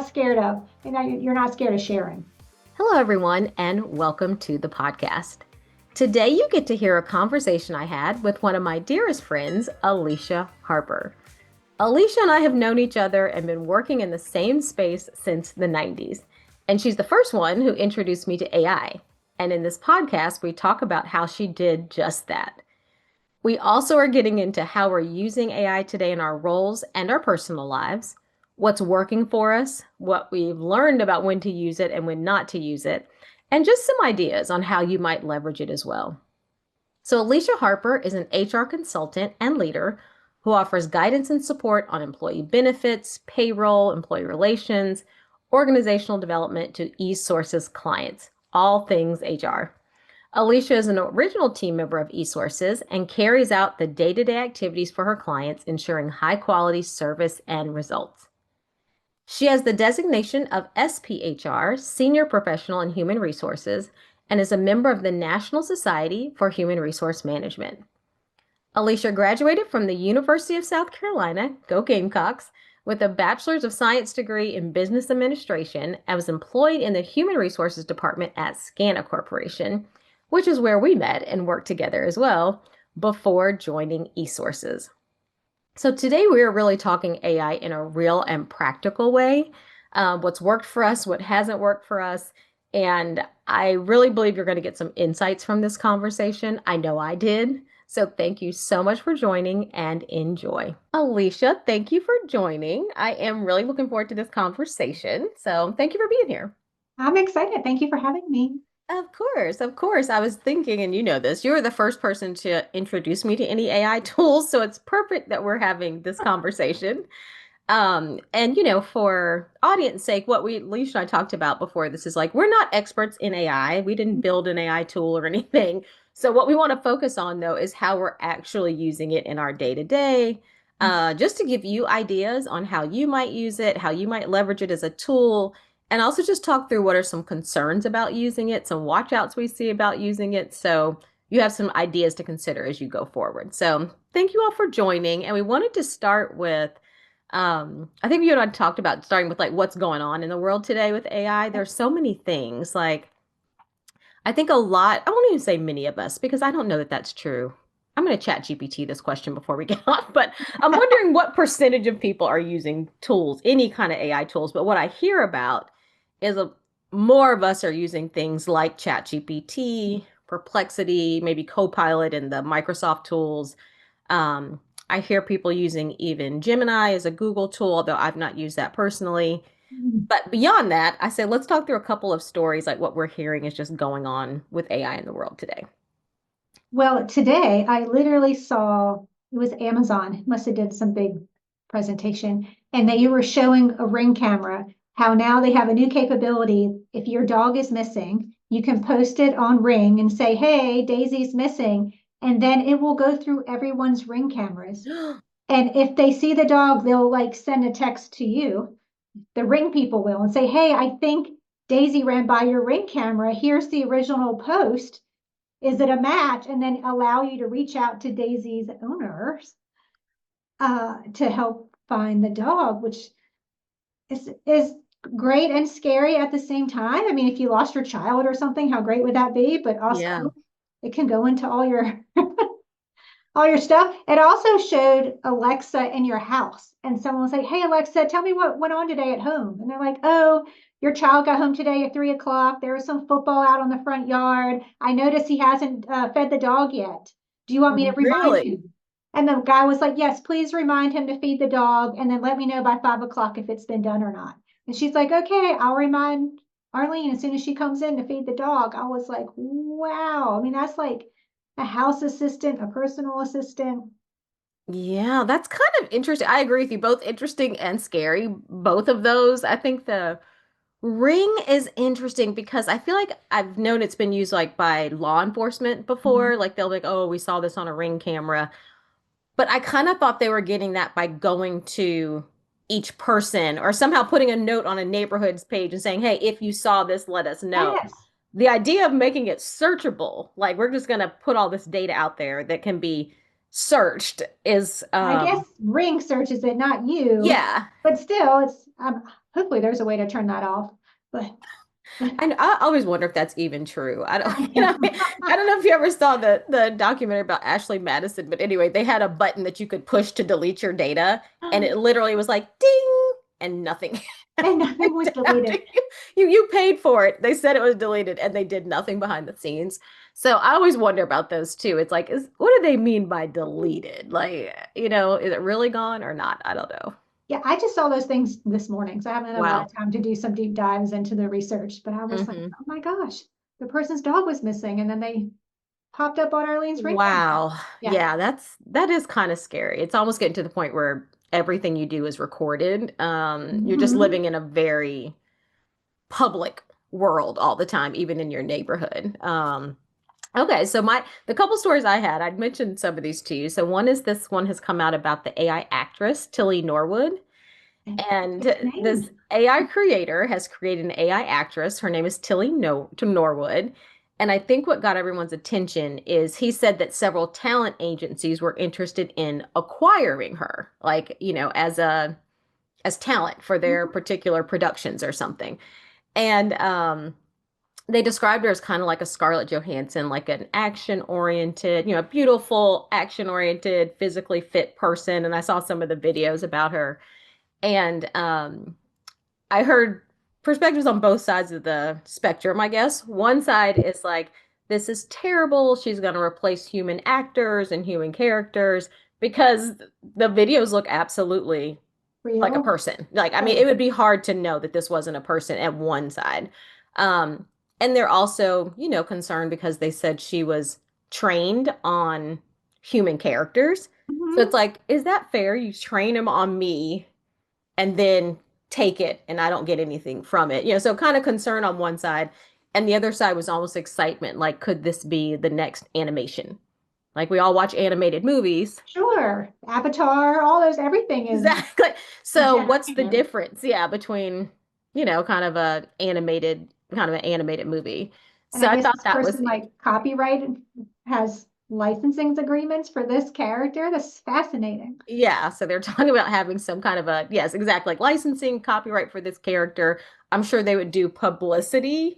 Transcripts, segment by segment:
not scared of, and you're not scared of sharing. Hello, everyone, and welcome to the podcast. Today, you get to hear a conversation I had with one of my dearest friends, Alicia Harper. Alicia and I have known each other and been working in the same space since the 90s. And she's the first one who introduced me to AI. And in this podcast, we talk about how she did just that. We also are getting into how we're using AI today in our roles and our personal lives, what's working for us, what we've learned about when to use it and when not to use it, and just some ideas on how you might leverage it as well. So, Alicia Harper is an HR consultant and leader who offers guidance and support on employee benefits, payroll, employee relations, organizational development to eSources clients, all things HR. Alicia is an original team member of eSources and carries out the day-to-day activities for her clients, ensuring high-quality service and results. She has the designation of SPHR, Senior Professional in Human Resources, and is a member of the National Society for Human Resource Management. Alicia graduated from the University of South Carolina, go Gamecocks, with a Bachelor's of Science degree in Business Administration and was employed in the Human Resources Department at Scana Corporation, which is where we met and worked together as well before joining eSources. So today we are really talking AI in a real and practical way, what's worked for us, what hasn't worked for us. And I really believe you're going to get some insights from this conversation. I know I did. So thank you so much for joining and enjoy. Alicia, thank you for joining. I am really looking forward to this conversation. So thank you for being here. I'm excited. Thank you for having me. Of course, of course. I was thinking, and you know this, you were the first person to introduce me to any AI tools, so it's perfect that we're having this conversation. And for audience sake, what Alicia and I talked about before this is like, we're not experts in AI. We didn't build an AI tool or anything. So what we want to focus on though is how we're actually using it in our day-to-day, just to give you ideas on how you might use it, how you might leverage it as a tool, and also just talk through what are some concerns about using it, some watch outs we see about using it. So you have some ideas to consider as you go forward. So thank you all for joining. And we wanted to start with, I think you and I talked about starting with like what's going on in the world today with AI. There's so many things. Like, I think a lot, I won't even say many of us, because I don't know that that's true. I'm going to ChatGPT this question before we get off, but I'm wondering what percentage of people are using tools, any kind of AI tools. But what I hear about is more of us are using things like ChatGPT, Perplexity, maybe Copilot and the Microsoft tools. I hear people using even Gemini as a Google tool, although I've not used that personally. But beyond that, I said, let's talk through a couple of stories, like what we're hearing is just going on with AI in the world today. Well, today I literally saw, it was Amazon, must have did some big presentation, and they were showing a Ring camera, how now they have a new capability. If your dog is missing, you can post it on Ring and say, hey, Daisy's missing, and then it will go through everyone's Ring cameras. And if they see the dog, they'll like send a text to you. The Ring people will, and say, hey, I think Daisy ran by your Ring camera. Here's the original post. Is it a match? And then allow you to reach out to Daisy's owners to help find the dog, which is great and scary at the same time. I mean, if you lost your child or something, how great would that be? But also it can go into all your all your stuff. It also showed Alexa in your house, and someone will say, hey, Alexa, tell me what went on today at home. And they're like, oh, your child got home today at 3:00. There was some football out on the front yard. I noticed he hasn't fed the dog yet. Do you want me to remind him? And the guy was like, yes, please remind him to feed the dog, and then let me know by 5:00 if it's been done or not. And she's like, okay, I'll remind Arlene as soon as she comes in to feed the dog. I was like, wow. I mean, that's like a house assistant, a personal assistant. Yeah, that's kind of interesting. I agree with you, both interesting and scary, both of those. I think the Ring is interesting because I feel like I've known it's been used like by law enforcement before. Like they'll be like, oh, we saw this on a Ring camera. But I kind of thought they were getting that by going to each person or somehow putting a note on a neighborhood's page and saying, hey, if you saw this, let us know. Yes. The idea of making it searchable, like we're just going to put all this data out there that can be searched is I guess Ring searches it, not you. yeah. But still, it's hopefully there's a way to turn that off. But And I always wonder if that's even true. I don't, I don't know if you ever saw the documentary about Ashley Madison, but anyway, they had a button that you could push to delete your data, and it literally was like ding, and nothing and nothing was after deleted. you paid for it. They said it was deleted, and they did nothing behind the scenes. So I always wonder about those too. It's like, what do they mean by deleted? Like, is it really gone or not? I don't know. Yeah, I just saw those things this morning, so I haven't had a lot Wow. of time to do some deep dives into the research, but I was like, Hmm. oh my gosh, the person's dog was missing, and then they popped up on Arlene's ring camera. Wow. Yeah. Yeah, that is kind of scary. It's almost getting to the point where everything you do is recorded. You're just Hmm. living in a very public world all the time, even in your neighborhood. Okay, so the couple stories I had, I'd mentioned some of these to you. So one is this one has come out about the AI actress Tilly Norwood. And Its name. this AI creator has created an AI actress. Her name is Norwood. And I think what got everyone's attention is he said that several talent agencies were interested in acquiring her, like, as talent for their Mhm. particular productions or something. And they described her as kind of like a Scarlett Johansson, like an action-oriented, beautiful, action-oriented, physically fit person. And I saw some of the videos about her. And I heard perspectives on both sides of the spectrum, I guess. One side is like, this is terrible. She's going to replace human actors and human characters because the videos look absolutely like a Real. person. Like, I mean, Oh, it would be hard to know that this wasn't a person at one side. Um, and they're also, concerned because they said she was trained on human characters. So mhm. it's like, is that fair? You train them on me and then take it and I don't get anything from it. So kind of concern on one side. And the other side was almost excitement. Like, could this be the next animation? Like, we all watch animated movies. Sure. Avatar, all those, everything is Exactly. So what's the generative. difference? Yeah, between, kind of an animated movie. And I So I guess thought this that was person like copyright has licensing agreements for this character. That's fascinating. yeah, so they're talking about having some kind of yes, exactly, like licensing, copyright for this character. I'm sure they would do publicity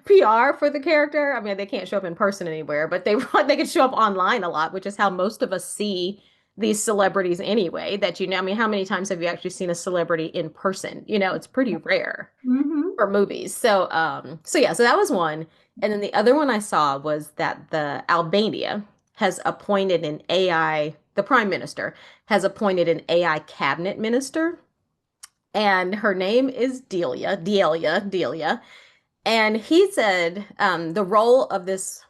PR for the character. I mean, they can't show up in person anywhere, but they could show up online a lot, which is how most of us see these celebrities anyway. I mean, how many times have you actually seen a celebrity in person? It's pretty rare Hmm. for movies. So that was one. And then the other one I saw was that the Albania has appointed an AI, the prime minister has appointed an AI cabinet minister, and her name is Delia. And he said the role of this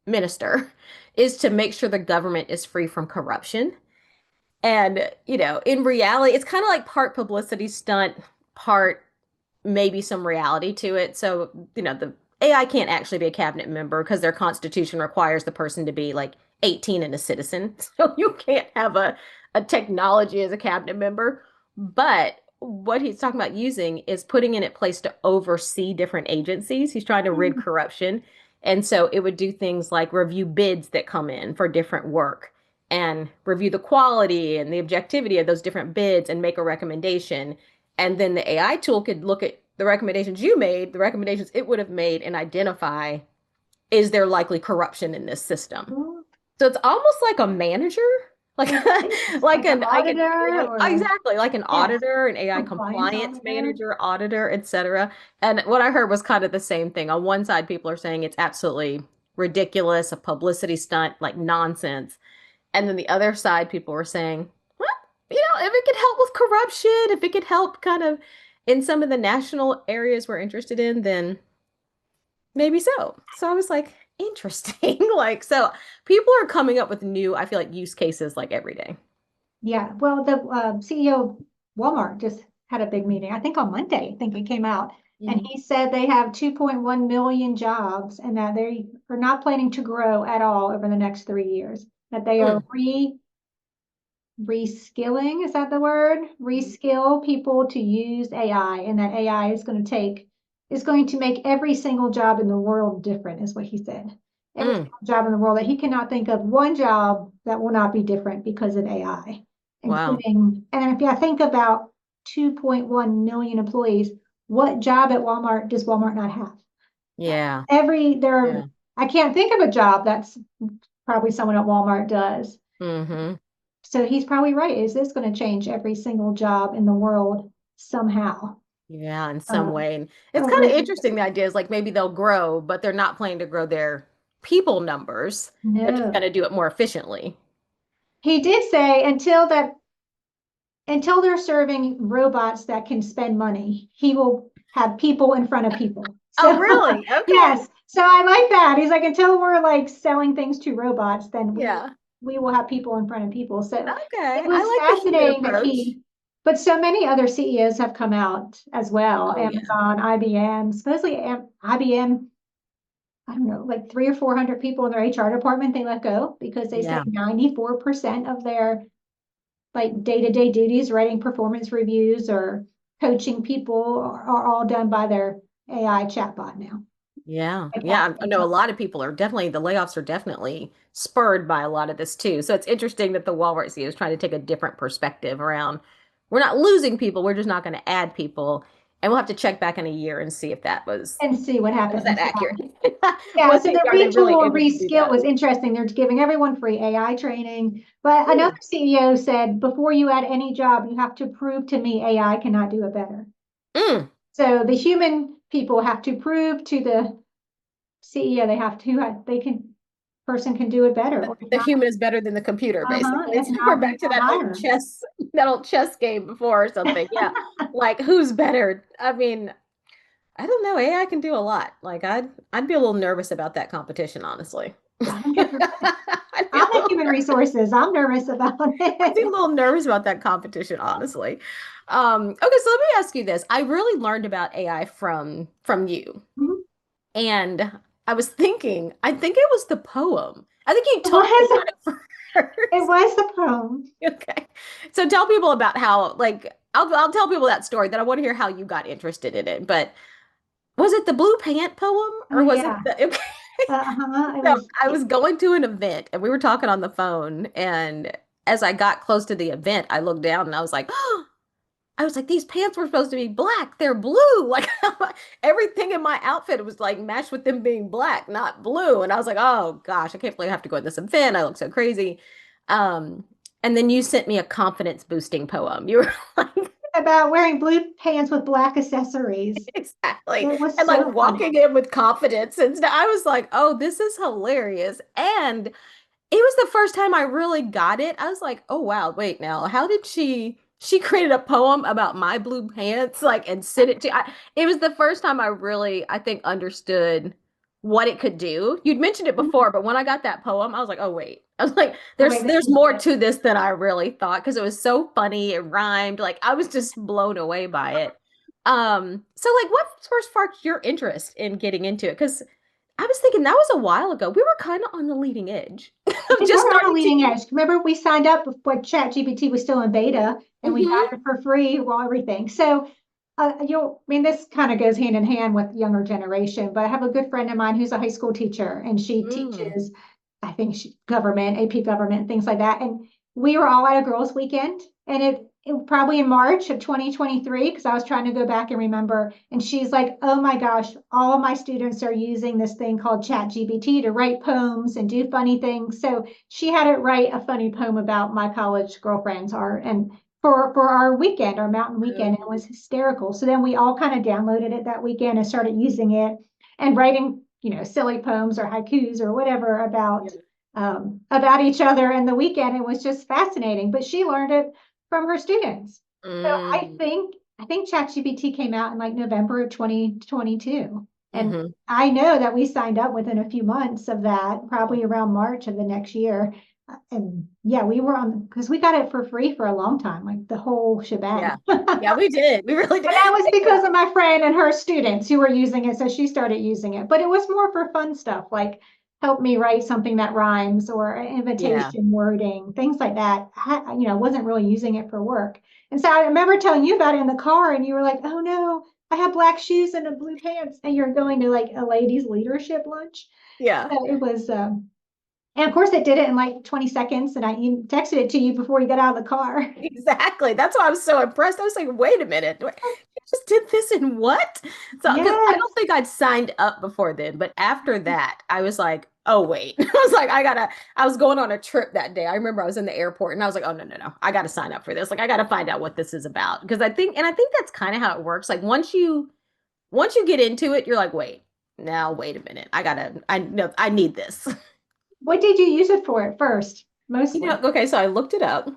minister is to make sure the government is free from corruption. And, in reality, it's kind of like part publicity stunt, part maybe some reality to it. So, the AI can't actually be a cabinet member because their constitution requires the person to be like 18 and a citizen. So you can't have a technology as a cabinet member. But what he's talking about using is putting in a place to oversee different agencies. He's trying to rid corruption. And so it would do things like review bids that come in for different work and review the quality and the objectivity of those different bids and make a recommendation. And then the AI tool could look at the recommendations you made, the recommendations it would have made, and identify, is there likely corruption in this system? So it's almost like a manager, like It is like like an an auditor AI, or exactly, like an yes, auditor, an AI compliance compliance auditor. manager, auditor, etc. And what I heard was kind of the same thing. On one side, people are saying it's absolutely ridiculous, a publicity stunt, like nonsense. And then the other side, people were saying, well, if it could help with corruption, if it could help kind of in some of the national areas we're interested in, then maybe so. So I was like, interesting. Like, so people are coming up with new, I feel like, use cases like every day. Yeah, well, the CEO of Walmart just had a big meeting, I think on Monday, I think it came out. And Mhm. he said they have 2.1 million jobs and that they are not planning to grow at all over the next 3 years. That they are Mm. reskilling, is that the word? Reskill people to use AI, and that AI is going to make every single job in the world different, is what he said. Every Mm. single job in the world, that he cannot think of one job that will not be different because of AI, Wow. including, and if I think about 2.1 million employees. What job at Walmart does Walmart not have? Yeah. There, Yeah. I can't think of a job that's probably someone at Walmart does. Mm-hmm. So he's probably right. Is this going to change every single job in the world somehow? Yeah, in some Uh, way. And it's oh, kind of really? interesting, the idea is like maybe they'll grow, but they're not planning to grow their people numbers. They're just going No. to do it more efficiently. He did say until they're serving robots that can spend money, he will have people in front of people. Oh, So really? Okay. yes, so I like that. He's like, until we're like selling things to robots, then Yeah. we will have people in front of people. So it Okay. I was like the human fascinating that approach. but so many other CEOs have come out as well. Oh, yeah. Amazon, IBM, supposedly IBM, I don't know, like 300 or 400 people in their HR department they let go because they say Yeah. 94% of their like day-to-day duties, writing performance reviews or coaching people are all done by their AI chatbot now. Yeah. Like Yeah. I know a that. lot of people are definitely, the layoffs are definitely spurred by a lot of this too. So it's interesting that the Walmart CEO is trying to take a different perspective around we're not losing people, we're just not going to add people. And we'll have to check back in a year and see if And see what was that happens. accurate? Yeah, so the Are they really retool and able to do reskill that? was interesting. They're giving everyone free AI training. But another Hmm. CEO said, before you add any job, you have to prove to me AI cannot do it better. Mm. So the human people have to prove to the CEO they can person can do it better. Or if The not, human is better than the computer, basically. if So we're not, we back to won't hire. that old chess game before or something. Yeah. Like who's better? I mean, I don't know. AI can do a lot. Like I'd be a little nervous about that competition, honestly. 100%. I'd be a I'm in little human resources. I'm nervous about I'd be a it. little nervous about that competition, honestly. Okay, so let me ask you this. I really learned about AI from you. Mhm. And I was thinking, I think it was the poem. I think you It told me was, about it it first. was the poem. Okay. So tell people about how, like, I'll tell people that story, then I want to hear how you got interested in it. But was it the Blue Pant poem Oh or was it yeah. the, okay. Uh-huh. It So was, I was going to an event and we were talking on the phone. And as I got close to the event, I looked down and I was like, oh, I was like, these pants were supposed to be black. They're blue. Like everything in my outfit was like matched with them being black, not blue. And I was like, oh gosh, I can't believe I have to go to this event. I look so crazy. Um, and then you sent me a confidence boosting poem. You were like, about wearing blue pants with black accessories. exactly. It was And like so funny. walking in with confidence. And I was like, oh, this is hilarious. And it was the first time I really got it. I was like, oh wow, wait now, how did she created a poem about my blue pants like and sent it to it was the first time I really I think understood what it could do. You'd mentioned it before, but when I got that poem, I was like, oh wait. I was like, Oh, there's wait, this there's is more good. to this than I really thought because it was so funny, it rhymed, like I was just blown away by it. So like what first sparked your interest in getting into it? Because I was thinking that was a while ago. We were kind of on the leading edge of We just were on a starting to leading use. edge. Remember, we signed up before ChatGPT was still in beta, and we Hmm. got it for free, well, everything. So, I mean, this kind of goes hand in hand with younger generation. But I have a good friend of mine who's a high school teacher, and she Mm. teaches, I think, government, AP government, things like that. And we were all at a girls' weekend, and it probably in March of 2023, because I was trying to go back and remember. And she's like, "Oh my gosh, all of my students are using this thing called ChatGPT to write poems and do funny things." So she had it write a funny poem about my college girlfriends are and for our weekend, our mountain weekend, and it Oh, was hysterical. So then we all kind of downloaded it that weekend and started using it and writing, silly poems or haikus or whatever yeah. about each other. And the weekend, it was just fascinating. But she learned it from her students. So Mm. I think ChatGPT came out in like November of 2022. And Hmm. I know that we signed up within a few months of that, probably around March of the next year. And yeah, we were on because we got it for free for a long time, like the whole Yeah. shebang. Yeah, we did. We really did. And that was because of my friend and her students who were using it. So she started using it. But it was more for fun stuff, like help me write something that rhymes or an Yeah. invitation wording, things like that. Wasn't really using it for work. And so I remember telling you about it in the car, and you were like, "Oh no, I have black shoes and a blue pants," and you're going to like a ladies' leadership lunch. Yeah. So it was And of course, it did it in like 20 seconds, and I even texted it to you before you got out of the car. Exactly. That's why I was so impressed. I was like, wait a minute. You just did this in what? So, because I Yes. don't think I'd signed up before then, but after that, I was like, oh, wait. I was like, I was going on a trip that day. I remember I was in the airport and I was like, oh, no, no, no. I got to sign up for this. Like, I got to find out what this is about. Because I think that's kind of how it works. Like, once you get into it, you're like, wait, now, wait a minute. I know, I need this. What did you use it for at first? Mostly. Okay, so I looked it up.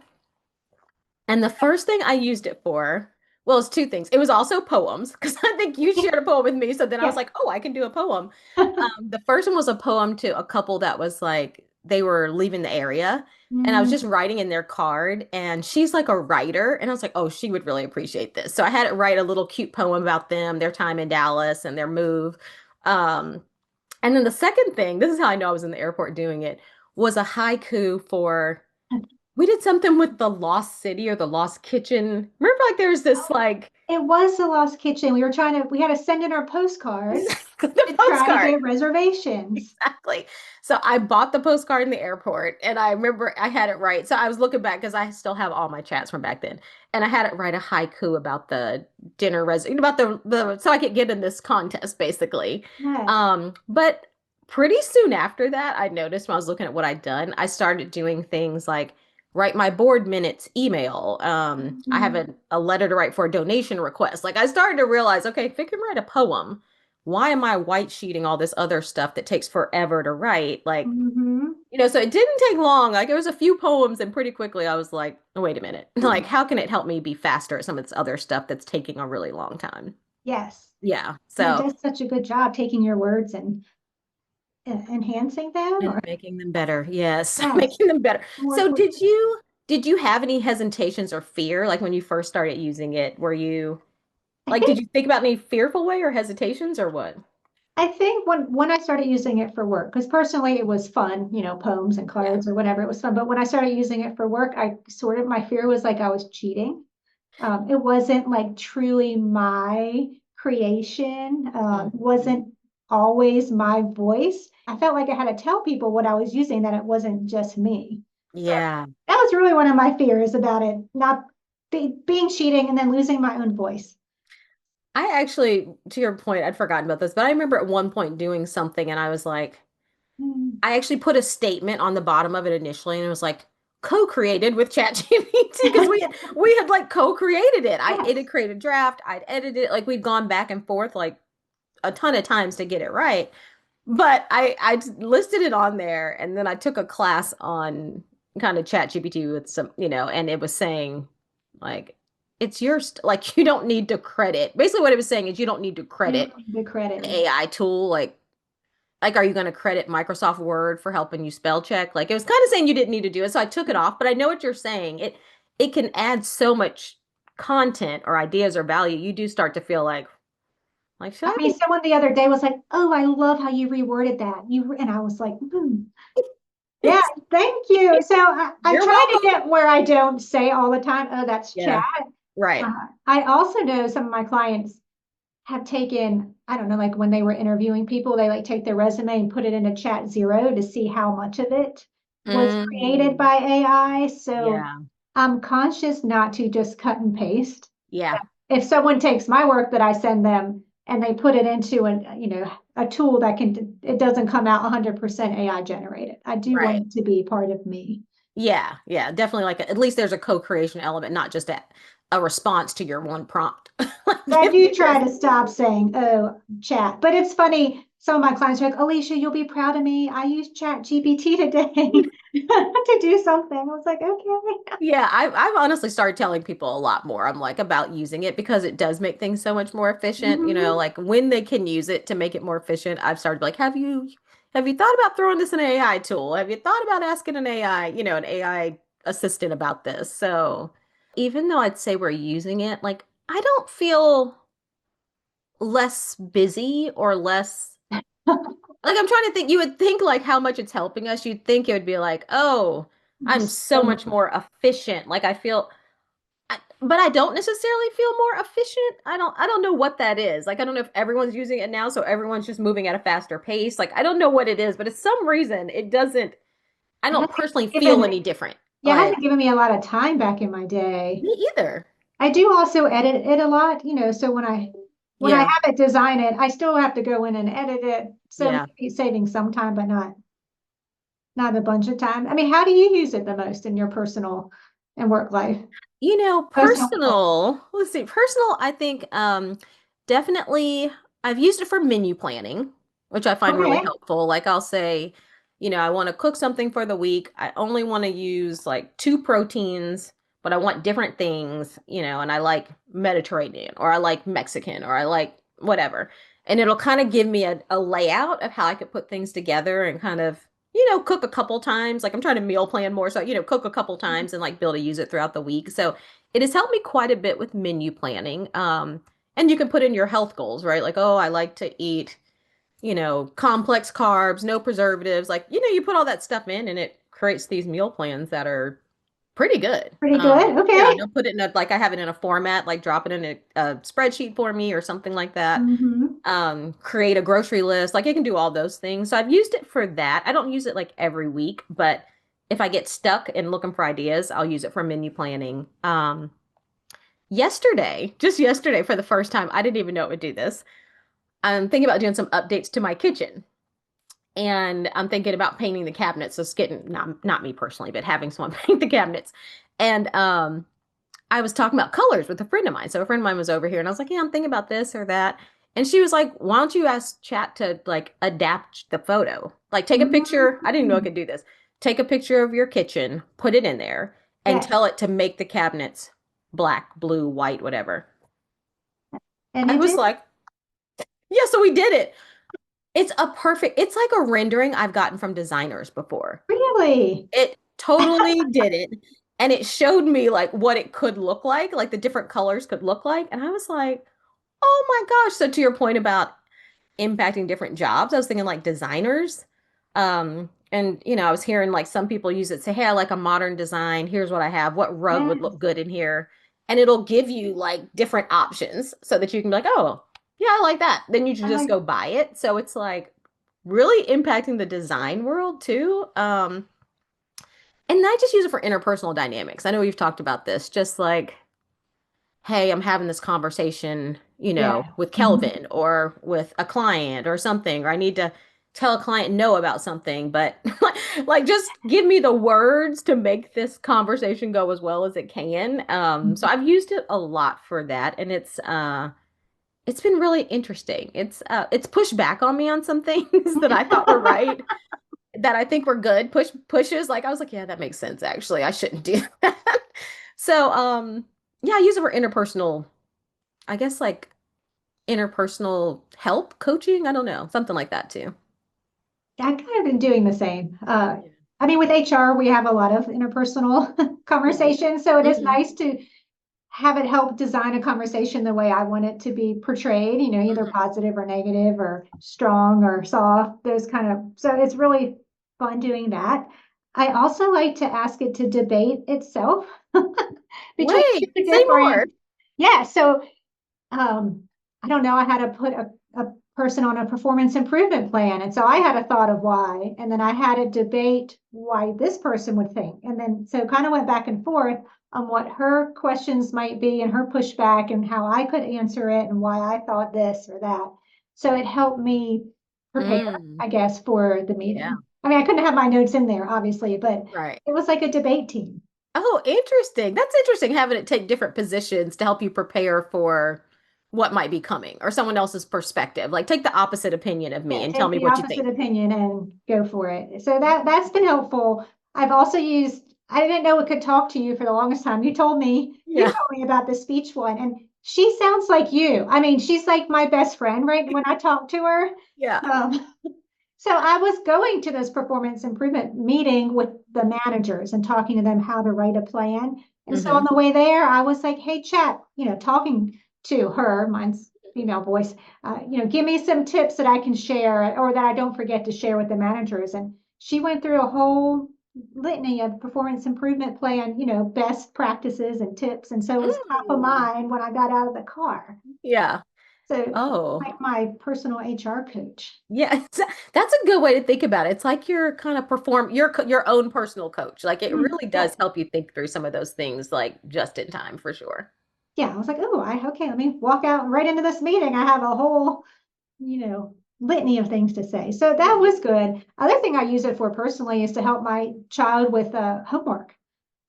And the first thing I used it for, well, it's two things. It was also poems, because I think you shared a poem with me. So then I was Yeah. like, oh, I can do a poem. The first one was a poem to a couple that was like, they were leaving the area. And I was just Mm, writing in their card. And she's like a writer. And I was like, oh, she would really appreciate this. So I had it write a little cute poem about them, their time in Dallas and their move. Um, and then the second thing, this is how I know I was in the airport doing it, was a haiku for we did something with the Lost City or the Lost Kitchen. Remember, like there's this like it was the Lost Kitchen. We had to send in our postcard the to try to postcard. get reservations. Exactly. So I bought the postcard in the airport and I remember I had it right. So I was looking back because I still have all my chats from back then. And I had it write a haiku about the about the so I could get in this contest basically. Yes. But pretty soon after that, I noticed when I was looking at what I'd done, I started doing things like write my board minutes email. I have Mhm. a letter to write for a donation request. Like I started to realize, okay, if I can write a poem, why am I white sheeting all this other stuff that takes forever to write? Like, Mhm. so it didn't take long. Like, it was a few poems, and pretty quickly I was like, oh, wait a minute. Like, how can it help me be faster at some of this other stuff that's taking a really long time? Yes. Yeah. And it So, does such a good job taking your words and enhancing them, and or making them better. Yes, yes, making them better. more So, for did you have any hesitations or fear like when you first started using it? Were you I like, did think you think about any fearful way or hesitations or what? I think when I started using it for work, because personally it was fun, poems and Yeah. cards or whatever, it was fun. But when I started using it for work, my fear was like I was cheating. It wasn't like truly my creation. Mhm. Wasn't always my voice. I felt like I had to tell people what I was using, that it wasn't just me. So Yeah. that was really one of my fears about it, not being cheating and then losing my own voice. I actually, to your point, I'd forgotten about this, but I remember at one point doing something and I was like, Mm. I actually put a statement on the bottom of it initially and it was like co-created with ChatGPT because we had like co-created it. It Yes. had created a draft, I'd edited it, like we'd gone back and forth like a ton of times to get it right. But I listed it on there and then I took a class on kind of ChatGPT with some, and it was saying like it's like you don't need to credit. Basically what it was saying is you don't need to You credit don't need the credit. an AI tool like are you going to credit Microsoft Word for helping you spell check? Like it was kind of saying you didn't need to do it. So I took it off, but I know what you're saying. It can add so much content or ideas or value. You do start to feel like should I I mean, be someone the other day was like, "Oh, I love how you reworded that." And I was like, "Yeah, thank you." So I'm You're trying to welcome. get where I don't say all the time, "Oh, that's chat." Yeah, right. I also know some of my clients have taken, I don't know, like when they were interviewing people, they like take their resume and put it into Chat Zero to see how much of it was created Mm, by AI. So yeah. I'm conscious not to just cut and paste. Yeah. If someone takes my work that I send them and they put it into a tool it doesn't come out 100% AI generated. I do want Right. it to be part of me. Yeah. Yeah. Definitely at least there's a co-creation element, not just a response to your one prompt. Like But I give do me try this. to stop saying, oh, chat. But it's funny. Some of my clients are like, Alicia, you'll be proud of me. I used Chat GPT today to do something. I was like, okay. Yeah, I've honestly started telling people a lot more. I'm like about using it because it does make things so much more efficient. Mhm. Like when they can use it to make it more efficient, I've started like, have you thought about throwing this in an AI tool? Have you thought about asking an AI assistant about this? So even though I'd say we're using it, like I don't feel less busy or less like I'm trying to think, you would think like how much it's helping us. You'd think it would be like, oh, I'm so So much more efficient. Like I feel but I don't necessarily feel more efficient. I don't know what that is. Like I don't know if everyone's using it now, so everyone's just moving at a faster pace. Like I don't know what it is, but it's some reason it doesn't. I It don't hasn't personally given feel any different. Yeah, it Like, hasn't given me a lot of time back in my day. me either. I do also edit it a lot, so when I Yeah. have it design it, I still have to go in and edit it. So Yeah. maybe saving some time, but not a bunch of time. I mean, how do you use it the most in your personal and work life? Most helpful. Let's see, personal, I think definitely I've used it for menu planning, which I find really Okay. helpful. Like I'll say, I want to cook something for the week. I only want to use like two proteins, but I want different things, and I like Mediterranean or I like Mexican or I like whatever. And it'll kind of give me a layout of how I could put things together and kind of cook a couple times. Like I'm trying to meal plan more. So, cook a couple times and like be able to use it throughout the week. So it has helped me quite a bit with menu planning. And you can put in your health goals, right? Like, oh, I like to eat, complex carbs, no preservatives. Like, you put all that stuff in and it creates these meal plans that are pretty good. Pretty good. Yeah, Okay. and I'll put it in like I have it in a format, like drop it in a spreadsheet for me or something like that. Hmm. Create a grocery list. Like it can do all those things. So I've used it for that. I don't use it like every week, but if I get stuck and looking for ideas, I'll use it for menu planning. Just yesterday, for the first time, I didn't even know it would do this. I'm thinking about doing some updates to my kitchen. And I'm thinking about painting the cabinets. So it's getting not me personally, but having someone paint the cabinets. And I was talking about colors with a friend of mine. So a friend of mine was over here and I was like, yeah, I'm thinking about this or that. And she was like, why don't you ask chat to like adapt the photo? Like take a picture. I didn't even know I Hmm. could do this. Take a picture of your kitchen, put it in there, and Yes. tell it to make the cabinets black, blue, white, whatever. And I it was did. like, yeah, so we did it. It's like a rendering I've gotten from designers before. Really? It totally did it. And it showed me like what it could look like the different colors could look like. And I was like, oh my gosh. So to your point about impacting different jobs, I was thinking like designers. And I was hearing like some people use it, say, hey, I like a modern design. Here's what I have. What rug would Yes. look good in here? And it'll give you like different options so that you can be like, oh, yeah, I like that. Then you should I just like, go buy it. So it's like really impacting the design world too. And I just use it for interpersonal dynamics. I know we've talked about this, just like, hey, I'm having this conversation, yeah. with Mhm. Kelvin or with a client or something, or I need to tell a client no about something, but like just give me the words to make this conversation go as well as it can. So I've used it a lot for that, and it's been really interesting. It's pushed back on me on some things that I thought were right, that I think were good. Pushes, like I was like, yeah, that makes sense actually. I shouldn't do that. So yeah, I use it for interpersonal, I guess like interpersonal help, coaching, I don't know, something like that too. I kind of been doing the same. I mean, with HR, we have a lot of interpersonal Hmm. conversations, so it is Hmm. nice to have it help design a conversation the way I want it to be portrayed, either Hmm. positive or negative or strong or soft, those kind of, so it's really fun doing that. I also like to ask it to debate itself between Wait, two say more. different, yeah, so um, I don't know, I had to put a person on a performance improvement plan. And so I had a thought of why, and then I had a debate why this person would think. And then so kind of went back and forth on what her questions might be and her pushback and how I could answer it and why I thought this or that. So it helped me prepare, Mm, I guess, for the yeah, meeting. I mean, I couldn't have my notes in there, obviously, but right. it was like a debate team. Oh, interesting. That's interesting having it take different positions to help you prepare for what might be coming or someone else's perspective. Like take the opposite opinion of me Yeah, and tell take me the what you opposite think. opinion and go for it. So that's been helpful. I've also used, I didn't know it could talk to you for the longest time. You Yeah. told me about the speech one, and she sounds like you. I mean, she's like my best friend, right? When I talk to her. Yeah. Um, so I was going to this performance improvement meeting with the managers and talking to them how to write a plan. And so on Hmm. the way there, I was like, hey, chat, talking to her, mine's female voice, give me some tips that I can share or that I don't forget to share with the managers. And she went through a whole litany of performance improvement plan, best practices and tips. And so it was top of Mm. mind when I got out of the car. Yeah. So Oh, like my personal HR coach. yeah, that's a good way to think about it. It's like you're kind of your own personal coach. Like it Mhm. really Yeah. does help you think through some of those things, like just in time for sure. Yeah. I was like, oh, okay, let me walk out right into this meeting. I have a whole, litany of things to say. So that Yeah. was good. Other thing I use it for personally is to help my child with homework.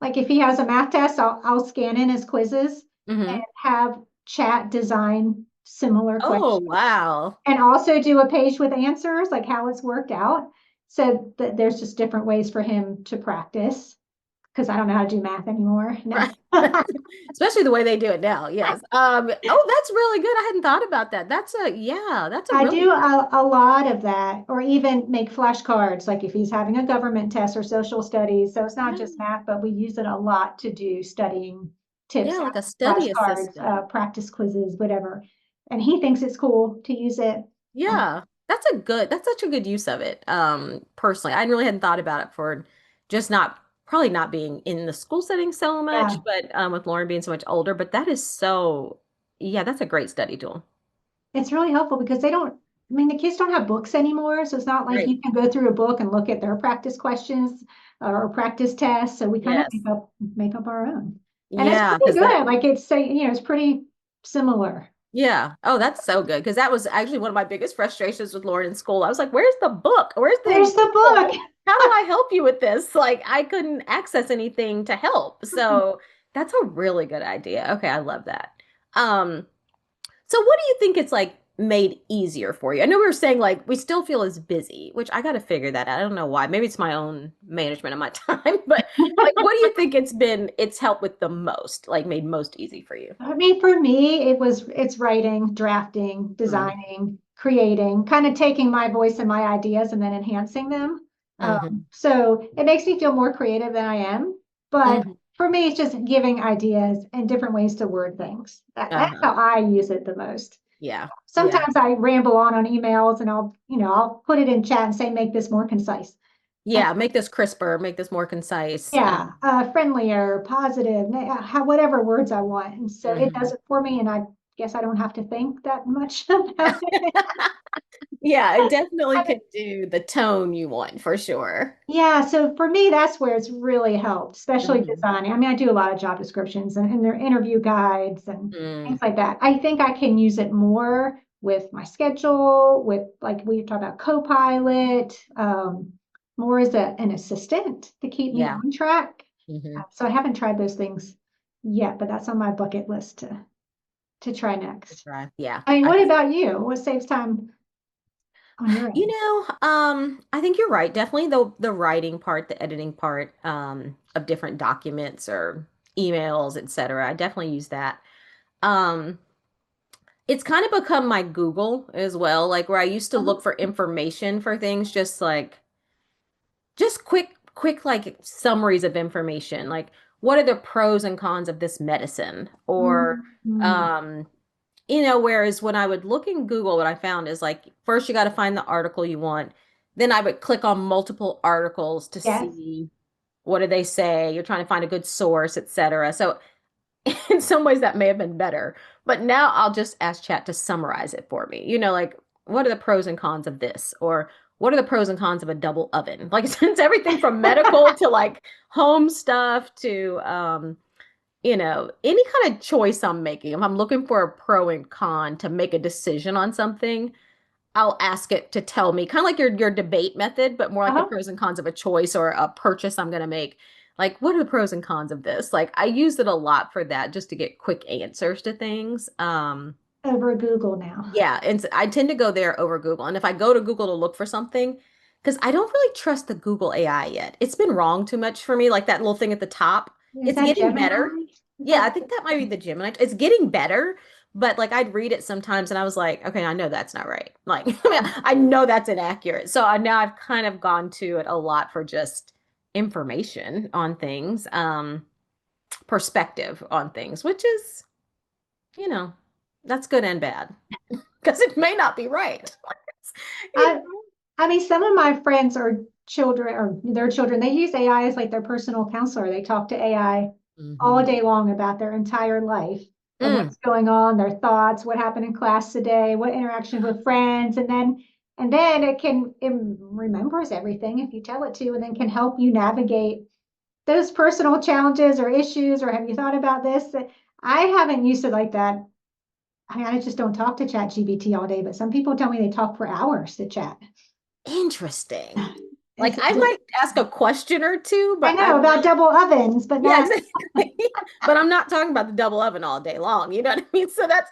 Like if he has a math test, I'll scan in his quizzes and Hmm. have chat design similar Oh, questions wow. and also do a page with answers, like how it's worked out. So that there's just different ways for him to practice because I don't know how to do math anymore. No. Right. Especially the way they do it now. Yes. Oh, that's really good. I hadn't thought about that. That's a I really do a lot of that, or even make flashcards, like if he's having a government test or social studies. So it's not yeah, just math, but we use it a lot to do studying yeah, tips, like a study flashcards, assistant. practice quizzes, whatever. And he thinks it's cool to use it. Yeah, that's such a good use of it. Personally, I really hadn't thought about it for just not probably not being in the school setting so much, Yeah, but with Lauren being so much older, but that is so, yeah, that's a great study tool. it's really helpful because the kids don't have books anymore. So it's not like Right. you can go through a book and look at their practice questions or practice tests. So we kind of Yes. make up our own. And it's Yeah, pretty because that good. Like it's pretty similar. yeah. Oh, that's so good. Because that was actually one of my biggest frustrations with Lauren in school. I was like, where's the book? Where's the There's the example? book. How do I help you with this? Like, I couldn't access anything to help. So that's a really good idea. Okay, I love that. Um, so what do you think it's like made easier for you? I know we were saying like we still feel as busy, which I got to figure that out. I don't know why. Maybe it's my own management of my time, but like what do you think it's helped with the most, like made most easy for you? For me, it's writing, drafting, designing, creating, kind of taking my voice and my ideas and then enhancing them. Mm-hmm. So it makes me feel more creative than I am. But Hmm. for me, it's just giving ideas and different ways to word things. That's Uh-huh. how I use it the most. Yeah. Yeah. Sometimes I ramble on emails and I'll put it in chat and say, make this more concise. And Yeah. Make this crisper, make this more concise. yeah, friendlier, positive, whatever words I want. And so it does Mhm. it for me. And I guess I don't have to think that much about it. Yeah, it definitely I mean, could do the tone you want for sure. yeah, so for me, that's where it's really helped, especially Hmm. designing. I do a lot of job descriptions and their interview guides and Mm, things like that. I think I can use it more with my schedule, with like we talked about Copilot, more as an assistant to keep me yeah. on track. Hmm. So I haven't tried those things yet, but that's on my bucket list to try next. Right. Yeah. What about you? What saves time on your You end? know, I think you're right. Definitely the writing part, the editing part, of different documents or emails, etc. I definitely use that. Um, it's kind of become my Google as well, like where I used to Uh-huh. look for information for things, just quick like summaries of information, like what are the pros and cons of this medicine, or Mhm. um whereas when I would look in Google, what I found is like first you got to find the article you want, then I would click on multiple articles to Yes. see what do they say, you're trying to find a good source, etc. So in some ways that may have been better, but now I'll just ask chat to summarize it for me, like what are the pros and cons of this, or what are the pros and cons of a double oven, like since everything from medical to like home stuff to any kind of choice I'm making, if I'm looking for a pro and con to make a decision on something, I'll ask it to tell me, kind of like your debate method, but more like the Uh-huh. pros and cons of a choice or a purchase I'm going to make. Like, what are the pros and cons of this? Like, I use it a lot for that, just to get quick answers to things. Over Google now. Yeah, and I tend to go there over Google. And if I go to Google to look for something, because I don't really trust the Google AI yet. It's been wrong too much for me, like that little thing at the top. Is It's that getting Gemini? better. Is Yeah, that I think that might be the Gemini. It's getting better, but like I'd read it sometimes and I was like, okay, I know that's not right. Like, I know that's inaccurate. So now I've kind of gone to it a lot for just information on things, perspective on things, which is, you know, that's good and bad because it may not be right. You I some of my friends are children or their children, they use AI as like their personal counselor. They talk to AI all know? day long about their entire life. of Mm, what's going on, their thoughts, what happened in class today, what interaction with friends, and then it remembers everything if you tell it to, and then can help you navigate those personal challenges or issues, or have you thought about this? I haven't used it like that. I just don't talk to ChatGPT all day, but some people tell me they talk for hours to chat. interesting. Like It's, I might ask a question or two, I but know I'm about not, double ovens, but yeah, not exactly. But I'm not talking about the double oven all day long. You know what I mean? So that's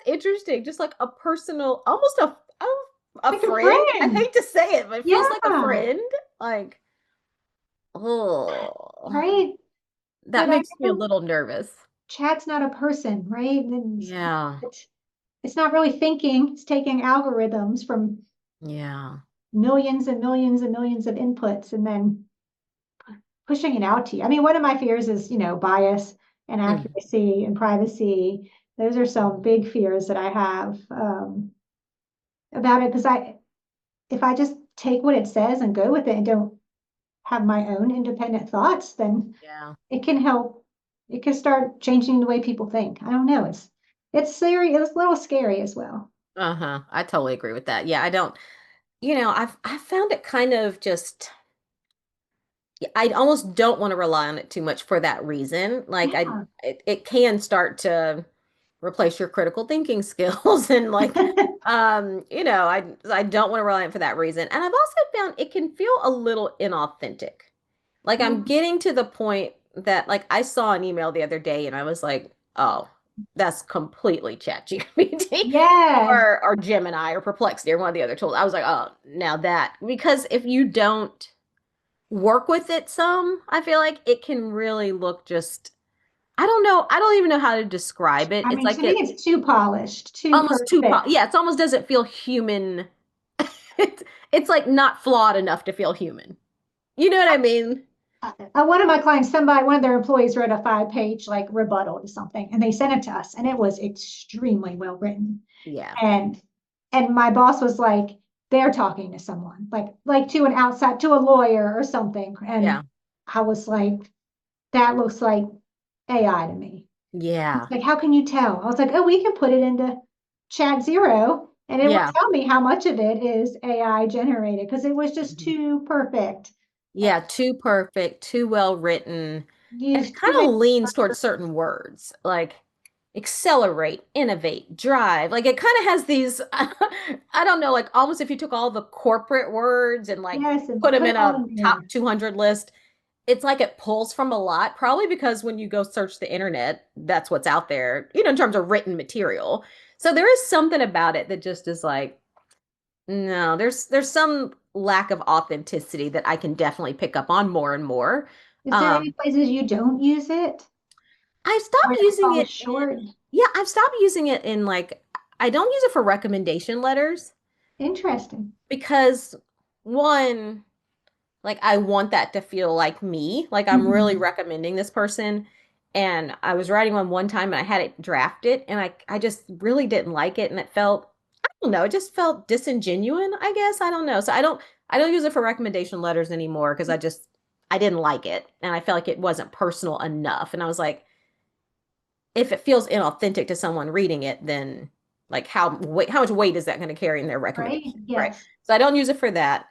interesting. Just like a personal, almost a like a friend. I friend. hate to say it, but it feels like a Yeah, friend. Like, oh, right. that But I makes me a know little nervous. chat's not a person, right? And Yeah. it's not really thinking. It's taking algorithms from Yeah. millions and millions and millions of inputs and then pushing it out to you. I mean, one of my fears is, bias and Mhm. accuracy and privacy. Those are some big fears that I have about it because if I just take what it says and go with it and don't have my own independent thoughts, then Yeah. it can help. It can start changing the way people think. I don't know. It's scary. It's a little scary as well. Uh-huh. I totally agree with that. Yeah, I don't, I've found it kind of just I almost don't want to rely on it too much for that reason. Like Yeah. it can start to replace your critical thinking skills and like I don't want to rely on it for that reason. And I've also found it can feel a little inauthentic. Like I'm getting to the point that like I saw an email the other day and I was like, "Oh, that's completely ChatGPT." Yes. Or Gemini or Perplexity or one of the other tools. I was like, "Oh, now that." Because if you don't work with it some, I feel like it can really look just I don't know. I don't even know how to describe it. I It's mean, to like me, it it's too polished, too almost too perfect. yeah, it's almost doesn't feel human. It's like not flawed enough to feel human. You know what I mean? One of my clients, one of their employees wrote a 5-page like rebuttal to something, and they sent it to us, and it was extremely well written. Yeah. And my boss was like, they're talking to someone, like to a lawyer or something. Yeah. And I was like, that looks like AI to me. It's Yeah. like, how can you tell? I was like, oh, we can put it into Chat Zero, and it will Yeah. tell me how much of it is AI generated because it was just Mhm. too perfect. Yeah, too perfect, too well written. And it Used kind too many. of leans towards certain words like accelerate, innovate, drive. Like it kind of has these, I don't know, like almost if you took all the corporate words and like Yes, and put them put in it all a in top there. 200 list, it's like it pulls from a lot, probably because when you go search the internet, that's what's out there, in terms of written material. So there is something about it that just is like, no, there's some lack of authenticity that I can definitely pick up on more and more. Is there any Um, places you don't use it I've stopped where it using falls it short? yeah, I've stopped using it in like, I don't use it for recommendation letters Interesting. because one, like I want that to feel like me, like I'm really Mhm. recommending this person. And I was writing one time and I had it drafted and I just really didn't like it and it felt, I don't know, it just felt disingenuous, I guess. I don't know. So I don't use it for recommendation letters anymore because I didn't like it and I felt like it wasn't personal enough. And I was like, if it feels inauthentic to someone reading it, then like how much weight is that going to carry in their Right? recommendation, right? Yes. So I don't use it for that.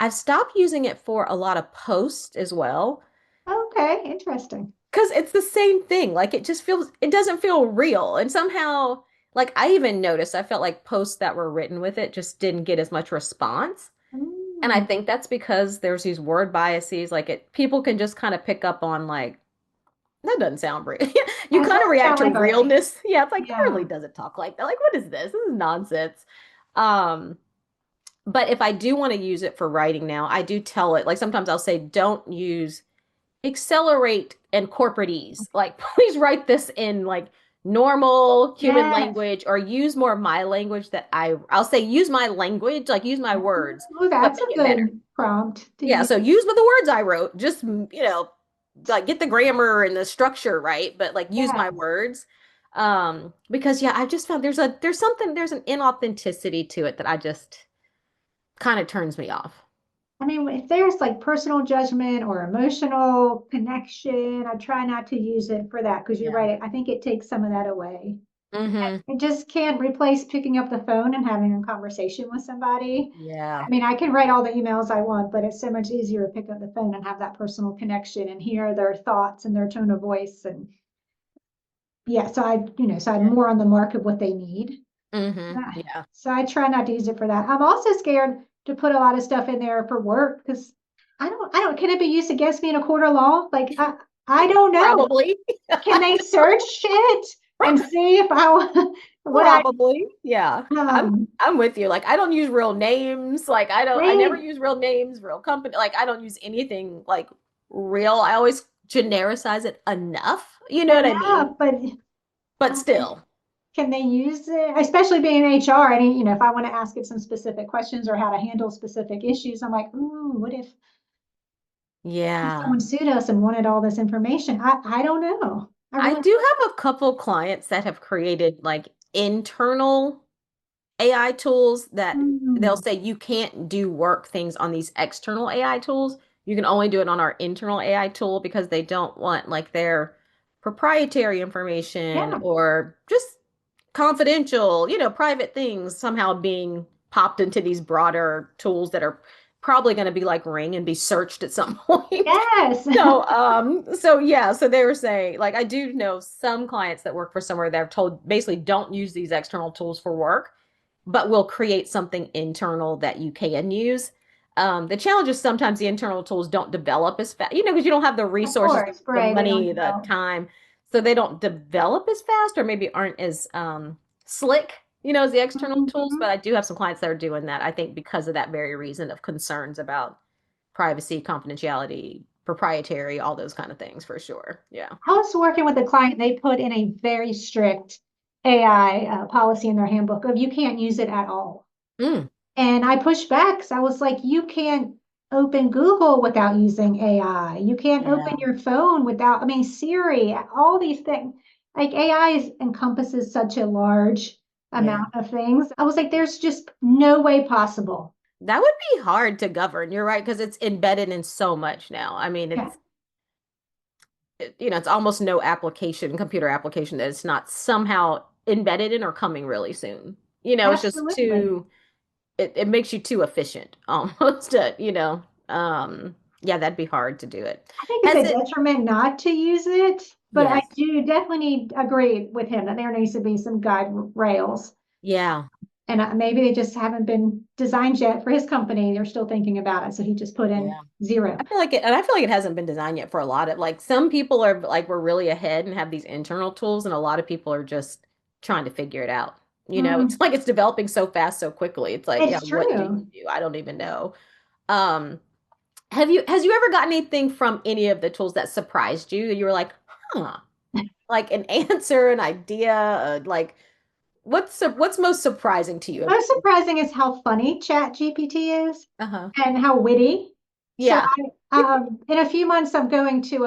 I've stopped using it for a lot of posts as well Okay, interesting. because it's the same thing. Like it doesn't feel real, and somehow, like I even noticed, I felt like posts that were written with it just didn't get as much response. And I Mm. think that's because there's these word biases. Like people can just kind of pick up on like that doesn't sound real. You That kind of doesn't react sound to like Arlene. realness. Yeah, it's like that Yeah. really doesn't talk like that. Like, what is this? This is nonsense. Um, but if I do want to use it for writing now, I do tell it, like sometimes I'll say, don't use accelerate and corporate ease. Like, please write this in like normal human Yes. language or use more of my language that I'll say use my language, like use my words, Oh, but that's make a it better. good prompt to Yeah, use. so use the words I wrote. Just, like get the grammar and the structure right, but like use my Yes. words. Because yeah, I just found there's an inauthenticity to it that I just kind of turns me off. I mean, if there's like personal judgment or emotional connection, I try not to use it for that because you're Yeah. right. I think it takes some of that away. Mm-hmm. It just can't replace picking up the phone and having a conversation with somebody. Yeah. I mean, I can write all the emails I want, but it's so much easier to pick up the phone and have that personal connection and hear their thoughts and their tone of voice. And yeah, so I'm more on the mark of what they need. Mm-hmm. Ah, Yeah. So I try not to use it for that. I'm also scared to put a lot of stuff in there for work because can it be used against me in a court of law? Like, I don't know. Probably. Can they search it and see if what Probably. Yeah. um, I'm with you. Like I don't use real names. Like I never right? use real names, real company. Like I don't use anything like real. I always genericize it enough. You know what I mean? Enough, but But um, still. can they use it? Especially being in HR, and if I want to ask it some specific questions or how to handle specific issues, I'm like, ooh, what if Yeah. someone sued us and wanted all this information? I don't know. I I really. do have a couple clients that have created like internal AI tools that they'll Mm, say you can't do work things on these external AI tools. You can only do it on our internal AI tool because they don't want like their proprietary information yeah, or just confidential, private things somehow being popped into these broader tools that are probably going to be like Ring and be searched at some point. yes. So yeah, so they were saying, like, I do know some clients that work for somewhere that have told basically don't use these external tools for work, but will create something internal that you can use. The challenge is sometimes the internal tools don't develop as fast, because you don't have the Of resources, course, the right. They don't money, the develop. time, so they don't develop as fast or maybe aren't as slick, as the external tools. But Mhm. I do have some clients that are doing that, I think, because of that very reason of concerns about privacy, confidentiality, proprietary, all those kind of things for sure. Yeah. I was working with a client, they put in a very strict AI policy in their handbook of you can't use it at all. Mm, And I pushed back because I was like, you can't open Google without using AI. You can't open yeah. your phone without, I mean, Siri, all these things. Like encompasses such a large Yeah. amount of things. I was like, there's just no way possible. That would be hard to govern. You're right, because it's embedded in so much now. I mean, Yeah, it's almost no application, computer application that it's not somehow embedded in or coming really soon. It's just absolutely. it makes you too efficient almost yeah, that'd be hard to do it. I think it's Has a it, detriment not to use it, but I yes. do definitely agree with him that there needs to be some guide rails. Yeah. And maybe they just haven't been designed yet for his company. They're still thinking about it. So he just put in Yeah. zero. I feel like it hasn't been designed yet for a lot of like some people are like we're really ahead and have these internal tools, and a lot of people are just trying to figure it out. It's Mm, like it's developing so fast, so quickly. It's like, yeah, it's what do you true. do? I don't even know. Um, has you ever gotten anything from any of the tools that surprised you? You were like, huh, like an answer, an idea, like what's most surprising to you about Most surprising is how funny Chat GPT is Uh-huh. and how witty. So Yeah. in a few months, I'm going to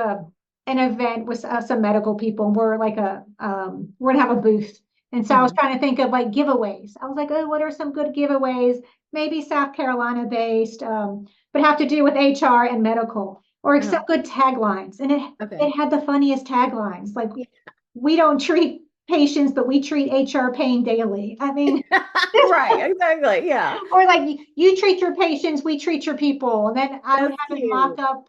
an event with some medical people. And we're gonna have a booth. And so I was Hmm. trying to think of like giveaways. I was like, oh, what are some good giveaways? Maybe South Carolina based, but have to do with HR and medical, or Uh-huh. some good taglines. And Okay. it had the funniest taglines, like Yeah. we don't treat patients, but we treat HR pain daily. I mean, Right, exactly. Yeah. or like you treat your patients, we treat your people. And then I would That's have it mock cute. up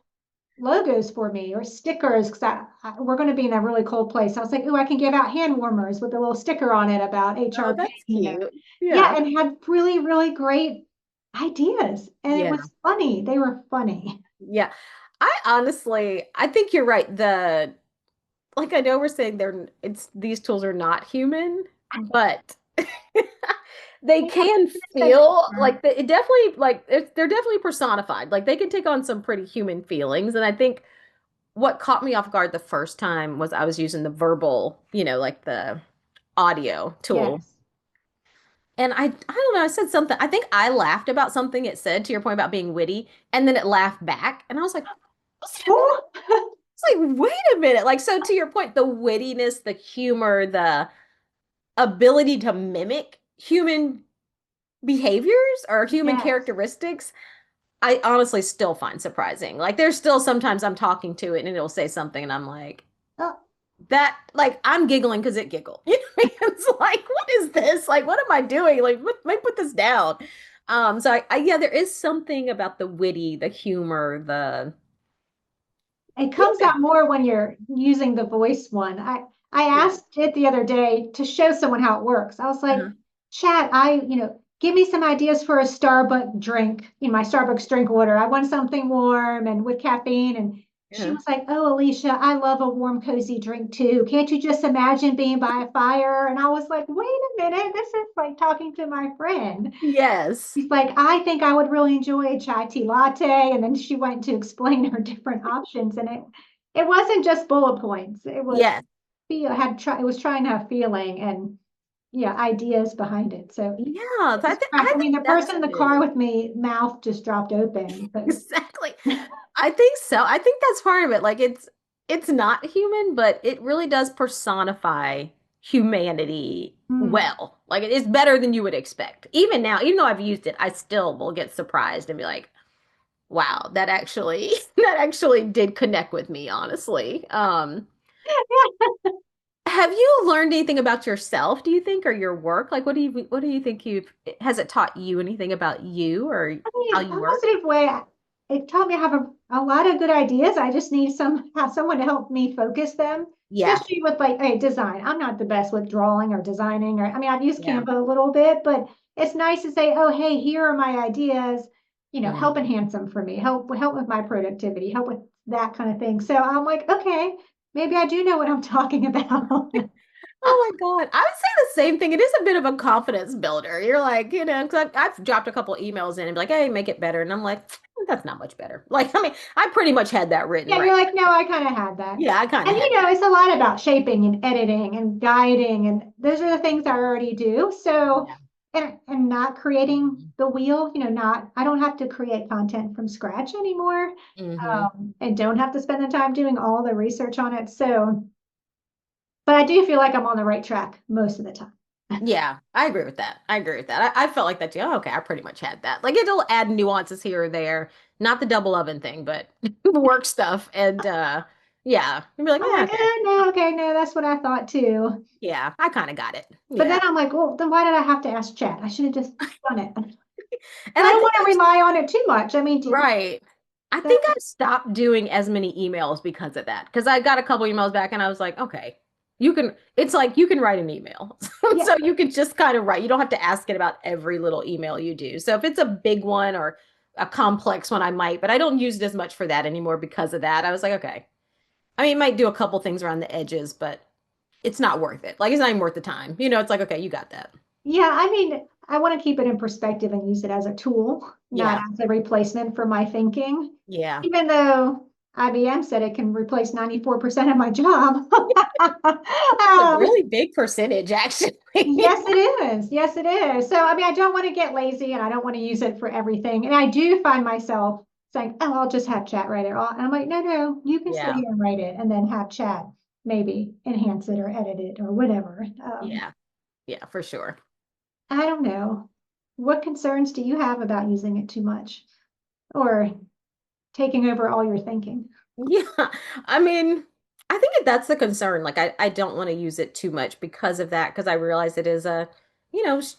logos for me or stickers because we're going to be in a really cold place. I was like, oh, I can give out hand warmers with a little sticker on it about Oh, HR that's pain. cute. Yeah, Yeah. and had really, really great ideas. And it Yeah. was funny. They were funny. Yeah. I think you're right. Like I know we're saying these tools are not human, but they They have can a sense of feel humor. like it definitely they're definitely personified. Like they can take on some pretty human feelings. And I think what caught me off guard the first time was I was using the verbal, like the audio tool. Yes. And I don't know, I said something. I think I laughed about something it said to your point about being witty, and then it laughed back. And I was like, Oh, it's like, wait a minute. Like, so to your point, the wittiness, the humor, the ability to mimic human behaviors or human yes. characteristics, I honestly still find surprising. Like there's still sometimes I'm talking to it and it'll say something and I'm like, Oh, that like I'm giggling because it giggled. You know, it's like, what is this? Like, what am I doing? Like, let me put this down. So yeah, there is something about the witty, the humor, the it comes yeah. out more when you're using the voice one. I Yeah. asked it the other day to show someone how it works. I was like, Uh-huh. chat, give me some ideas for a Starbucks drink, my Starbucks drink order. I want something warm and with caffeine. And she Uh-huh. was like, oh, Alicia, I love a warm, cozy drink too. Can't you just imagine being by a fire? And I was like, wait a minute, this is like talking to my friend. Yes. She's like, I think I would really enjoy a chai tea latte. And then she went to explain her different options. And it wasn't just bullet points. It was Yes. it was trying to have feeling and yeah, ideas behind it. So Yeah. it was I I mean, think the that's person in the car it. with me, mouth just dropped open. But Exactly. I think so. I think that's part of it. Like it's not human, but it really does personify humanity hmm. well. Like it is better than you would expect. Even now, even though I've used it, I still will get surprised and be like, wow, that actually that actually did connect with me, honestly. Have you learned anything about yourself, do you think, or your work? Like what do you think you've has it taught you anything about you or I how mean, a you work? positive way. It taught me I have a lot of good ideas. I just need have someone to help me focus them, Yeah. especially with like design. I'm not the best with drawing or designing, or I mean, I've used Yeah. Canva a little bit, but it's nice to say, oh, hey, here are my ideas. Help Mhm. enhance them for me. Help with my productivity. Help with that kind of thing. So I'm like, okay, maybe I do know what I'm talking about. Oh my God. I would say the same thing. It is a bit of a confidence builder. You're like, because I've dropped a couple emails in and be like, hey, make it better. And I'm like, that's not much better. Like, I mean, I pretty much had that written Yeah, right. you're like, no, I kind of had that. Yeah, I kind of And had it's a lot about shaping and editing and guiding, and those are the things I already do. So, yeah. and not creating Mhm. the wheel, not I don't have to create content from scratch anymore, Mhm. and don't have to spend the time doing all the research on it. So, but I do feel like I'm on the right track most of the time. Yeah, I agree with that. I agree with that. I felt like that too. Oh, okay, I pretty much had that. Like it'll add nuances here or there. Not the double oven thing, but work stuff. And yeah. You'd be like, I'm yeah, like, okay. no, okay, no, that's what I thought too. Yeah, I kind of got it. But then Yeah. I'm like, well, then why did I have to ask chat? I should have just done it. And And I I don't think want to rely on it too much. I mean, right. I that think I've stopped doing as many emails because of that. Because I got a couple emails back and I was like, okay, it's like you can write an email. yeah, So you can just kind of write. You don't have to ask it about every little email you do. So if it's a big one or a complex one, I might, but I don't use it as much for that anymore because of that. I was like, okay. I mean, it might do a couple things around the edges, but it's not worth it. Like it's not even worth the time. It's like, okay, you got that. yeah, I mean, I want to keep it in perspective and use it as a tool, not Yeah. as a replacement for my thinking. Yeah. Even though IBM said it can replace 94% of my job. It's a Um, really big percentage, actually. yes, it is. Yes, it is. So, I mean, I don't want to get lazy and I don't want to use it for everything. And I do find myself saying, oh, I'll just have chat write it all. And I'm like, no, no, you can sit Yeah. here and write it and then have chat maybe enhance it or edit it or whatever. Yeah. Yeah, for sure. I don't know. What concerns do you have about using it too much or taking over all your thinking? Yeah. I mean, I think that's the concern. Like I don't want to use it too much because of that, because I realize it is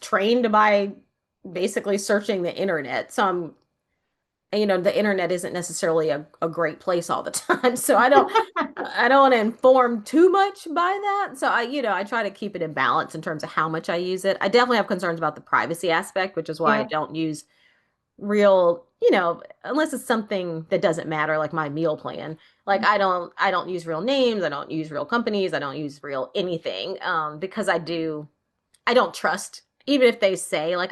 trained by basically searching the internet. So the internet isn't necessarily a great place all the time. So I don't want to inform too much by that. So I try to keep it in balance in terms of how much I use it. I definitely have concerns about the privacy aspect, which is why I Yeah. don't use real, unless it's something that doesn't matter, like my meal plan. Like I don't use real names, I don't use real companies, I don't use real anything, because I don't trust, even if they say like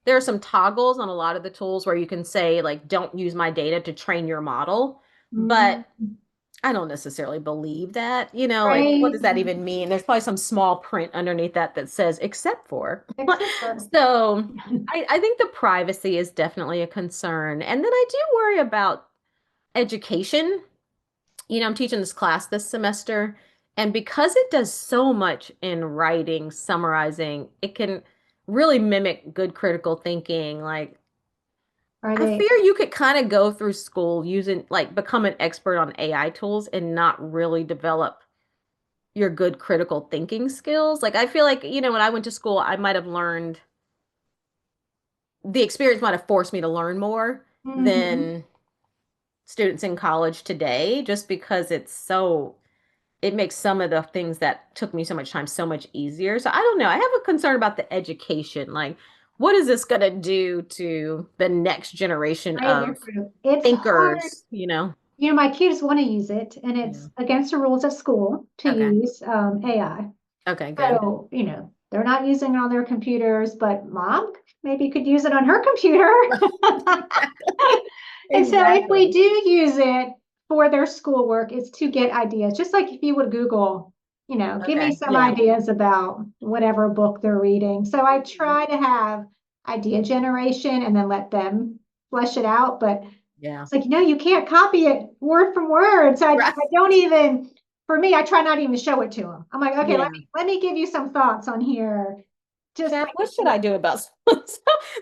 there are some toggles on a lot of the tools where you can say like don't use my data to train your model, but Mhm. I don't necessarily believe that, like what Right. does that even mean? There's probably some small print underneath that says except for. Except for, So I think the privacy is definitely a concern. And then I do worry about education. I'm teaching this class this semester, and because it does so much in writing, summarizing, it can really mimic good critical thinking. Like Are I they? fear you could kind of go through school using, like, become an expert on AI tools and not really develop your good critical thinking skills. Like, I feel like, when I went to school, I might have learned, the experience might have forced me to learn more Mhm. than students in college today, just because it makes some of the things that took me so much time so much easier. So I don't know. I have a concern about the education. Like, what is this going to do to the next generation Right, of you're true. It's hard. thinkers, you know? My kids want to use it, and Yeah. it's against the rules at school to Okay. use AI. Okay, good. So, they're not using it on their computers, but mom maybe could use it on her computer. And so if we Exactly. do use it for their schoolwork, it's to get ideas, just like if you would Google, give me Okay. some Yeah. ideas about whatever book they're reading. So I Mhm. try to have idea generation and then let them flesh it out. But Yeah. it's like, no, you can't copy it word from word. So I, Right. I don't even, for me, I try not even to show it to them. I'm like, okay, let Yeah. me let me give you some thoughts on here. Just Chad, like what should I do about so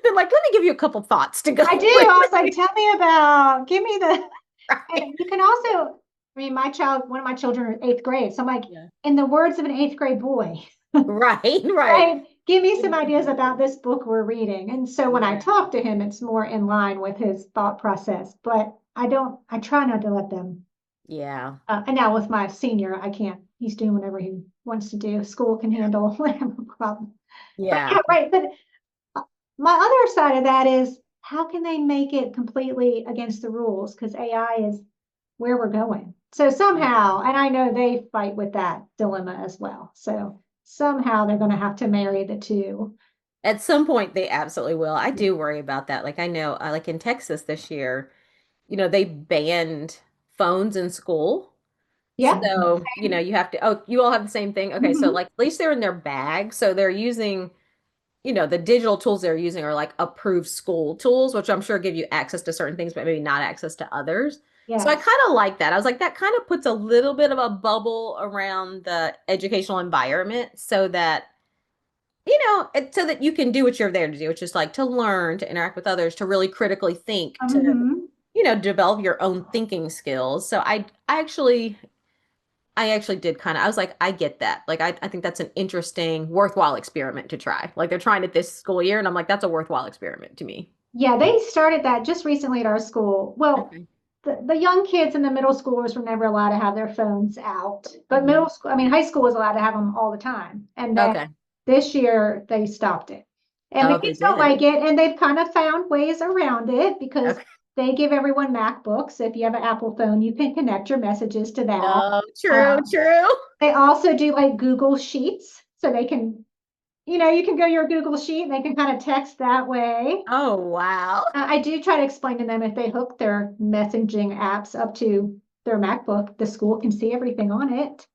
they're like, let me give you a couple thoughts to go I do. with. I was like, tell me about, give me the, and you can also, one of my children are eighth grade. So I'm like, Yeah. in the words of an eighth grade boy, Right, right. right? Give me some ideas about Exactly. this book we're reading. And so when I Yeah. talk to him, it's more in line with his thought process. But I try not to let them. Yeah. And now with my senior, I can't. He's doing whatever he wants to do. School can Yeah. handle whatever problem. But Yeah. yeah, right. But my other side of that is how can they make it completely against the rules? Because AI is where we're going. So Yeah. somehow, and I know they fight with that dilemma as well. So somehow they're going to have to marry the two. At some point, they absolutely will. I do worry about that. Like, I know, like in Texas this year, they banned phones in school. Yeah. So, you have to, oh, you all have the same thing. Okay. So, Hmm. like, at least they're in their bag. So they're using, the digital tools they're using are like approved school tools, which I'm sure give you access to certain things, but maybe not access to others. So I Yes. kind of like that. I was like, that kind of puts a little bit of a bubble around the educational environment so that, so that you can do what you're there to do, which is like to learn, to interact with others, to really critically think, to, Hmm. develop your own thinking skills. So I actually did kind of, I was like, I get that. Like, I think that's an interesting, worthwhile experiment to try. Like, they're trying it this school year, and I'm like, that's a worthwhile experiment to me. Yeah, they started that just recently at our school. Well, Okay. the young kids and the middle schoolers were never allowed to have their phones out, but Hmm. high school was allowed to have them all the time. And then Okay. this year they stopped it. And the Oh, they kids don't did. like it, and they've kind of found ways around it because Okay. they give everyone MacBooks. If you have an Apple phone, you can connect your messages to that. Oh, true, Um, true. they also do like Google Sheets, so they can, you can go your Google Sheet and they can kind of text that way. Oh, wow. I do try to explain to them if they hook their messaging apps up to their MacBook, the school can see everything on it.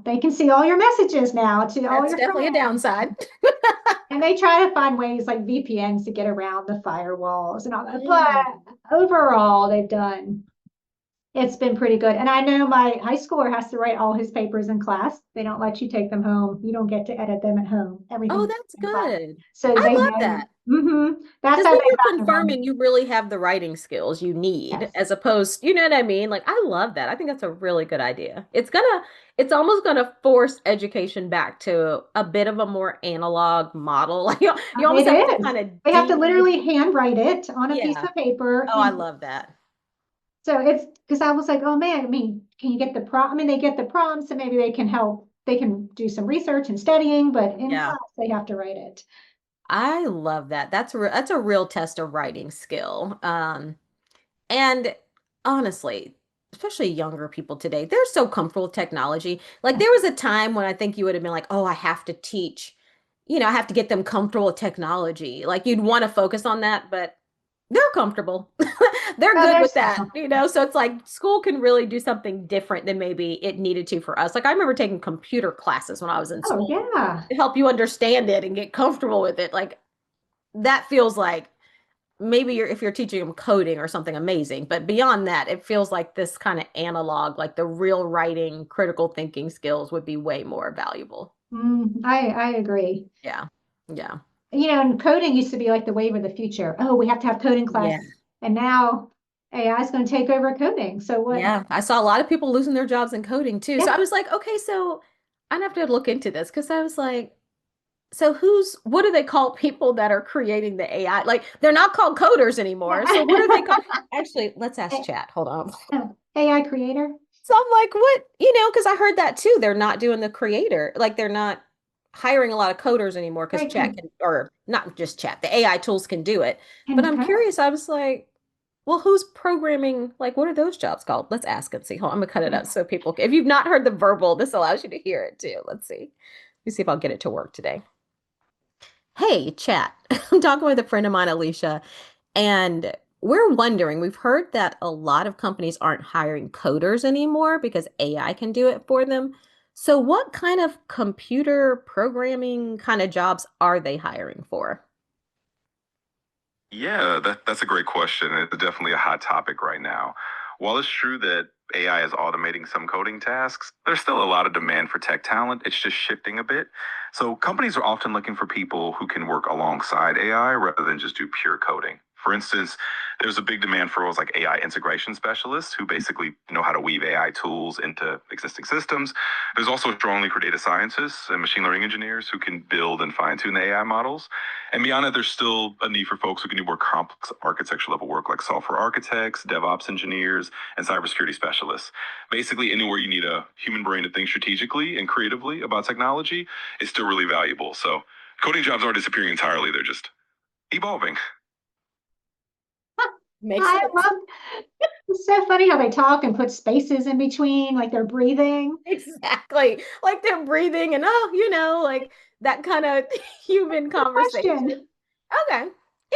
They can see all your messages now to all That's your definitely a friends. downside. And they try to find ways like VPNs to get around the firewalls and all that. Mm. But overall, it's been pretty good. And I know my high schooler has to write all his papers in class. They don't let you take them home. You don't get to edit them at home. Oh, Everything's that's in class. good. So I they love know. that. That's Because how then they've you're gotten around it. confirming you really have the writing skills you need, Yes. as opposed, you know what I mean? Like, I love that. I think that's a really good idea. It's almost gonna force education back to a bit of a more analog model. Like, you almost It have to is. kind of They have to literally handwrite it on a piece yeah. of paper. Oh, I And love that. so it's because I was like, oh man, can you get the prompt? They get the prompts and maybe they can help. They can do some research and studying, but in Yeah. class, they have to write it. I love that. That's a real test of writing skill. And honestly, especially younger people today, they're so comfortable with technology. Like, there was a time when I think you would have been like, oh, I have to teach, I have to get them comfortable with technology. Like, you'd want to focus on that, but they're comfortable. They're Oh, good with there's, that. So it's like school can really do something different than maybe it needed to for us. Like, I remember taking computer classes when I was in oh school yeah. to help you understand it and get comfortable with it. Like, that feels like maybe if you're teaching them coding or something amazing, but beyond that, it feels like this kind of analog, like the real writing, critical thinking skills would be way more valuable. I agree. Yeah. Yeah. And coding used to be like the wave of the future. Oh, we have to have coding Yeah. class. And now AI is going to take over coding. So what? Yeah, I saw a lot of people losing their jobs in coding too. So Yeah. I was like, okay, so I'd have to look into this because I was like, so what do they call people that are creating the AI? Like they're not called coders anymore. So what are they called? Actually, let's ask chat. Hold on. AI creator. So I'm like, what? Because I heard that too. They're not doing the creator. Like they're not hiring a lot of coders anymore because Right. chat can, or not just chat, the AI tools can do it. But And I'm code. curious. I was like, well, who's programming? Like, what are those jobs called? Let's ask and see. Hold on, I'm gonna cut it up so people if you've not heard the verbal, this allows you to hear it too. Let's see. Let me see if I'll get it to work today. Hey, chat. I'm talking with a friend of mine, Alicia, and we're wondering, we've heard that a lot of companies aren't hiring coders anymore because AI can do it for them. So what kind of computer programming kind of jobs are they hiring for? Yeah, that's a great question. It's definitely a hot topic right now. While it's true that AI is automating some coding tasks, there's still a lot of demand for tech talent. It's just shifting a bit. So companies are often looking for people who can work alongside AI rather than just do pure coding. For instance, there's a big demand for roles like AI integration specialists who basically know how to weave AI tools into existing systems. There's also strong need for data scientists and machine learning engineers who can build and fine tune the AI models. And beyond that, there's still a need for folks who can do more complex architecture level work like software architects, DevOps engineers, and cybersecurity specialists. Basically, anywhere you need a human brain to think strategically and creatively about technology is still really valuable. So coding jobs aren't disappearing entirely, they're just evolving. Makes I sense. love it's so funny how they talk and put spaces in between, like they're breathing. Exactly. Like they're breathing and like that kind of human The conversation. question. Okay.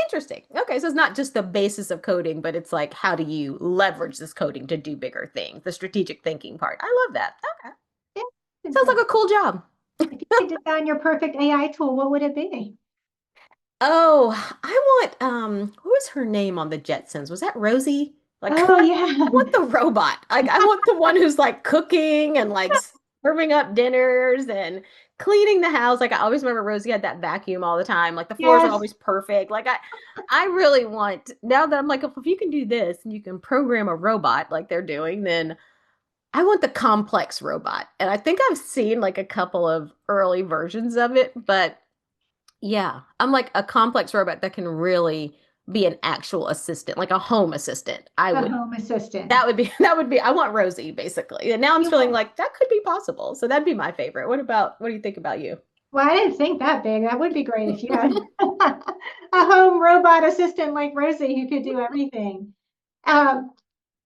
Interesting. Okay, so it's not just the basis of coding, but it's like how do you leverage this coding to do bigger things, the strategic thinking part. I love that. Okay. Yeah, Sounds like a cool job. if you could design your perfect AI tool, what would it be? Oh, I want what was her name on the Jetsons? Was that Rosie? Like Oh I want yeah. the robot. Like I want the one who's like cooking and like serving up dinners and cleaning the house. Like I always remember Rosie had that vacuum all the time. Like the floors are Yes. always perfect. Like I really want now that I'm like, if you can do this and you can program a robot like they're doing, then I want the complex robot. And I think I've seen like a couple of early versions of it, but yeah, I'm like a complex robot that can really be an actual assistant, like a home assistant. A home assistant. That would be I want Rosie basically. And now I'm You feeling want, like that could be possible. So that'd be my favorite. What do you think about you? well, I didn't think that big. That would be great if you had a home robot assistant like Rosie who could do everything. Um,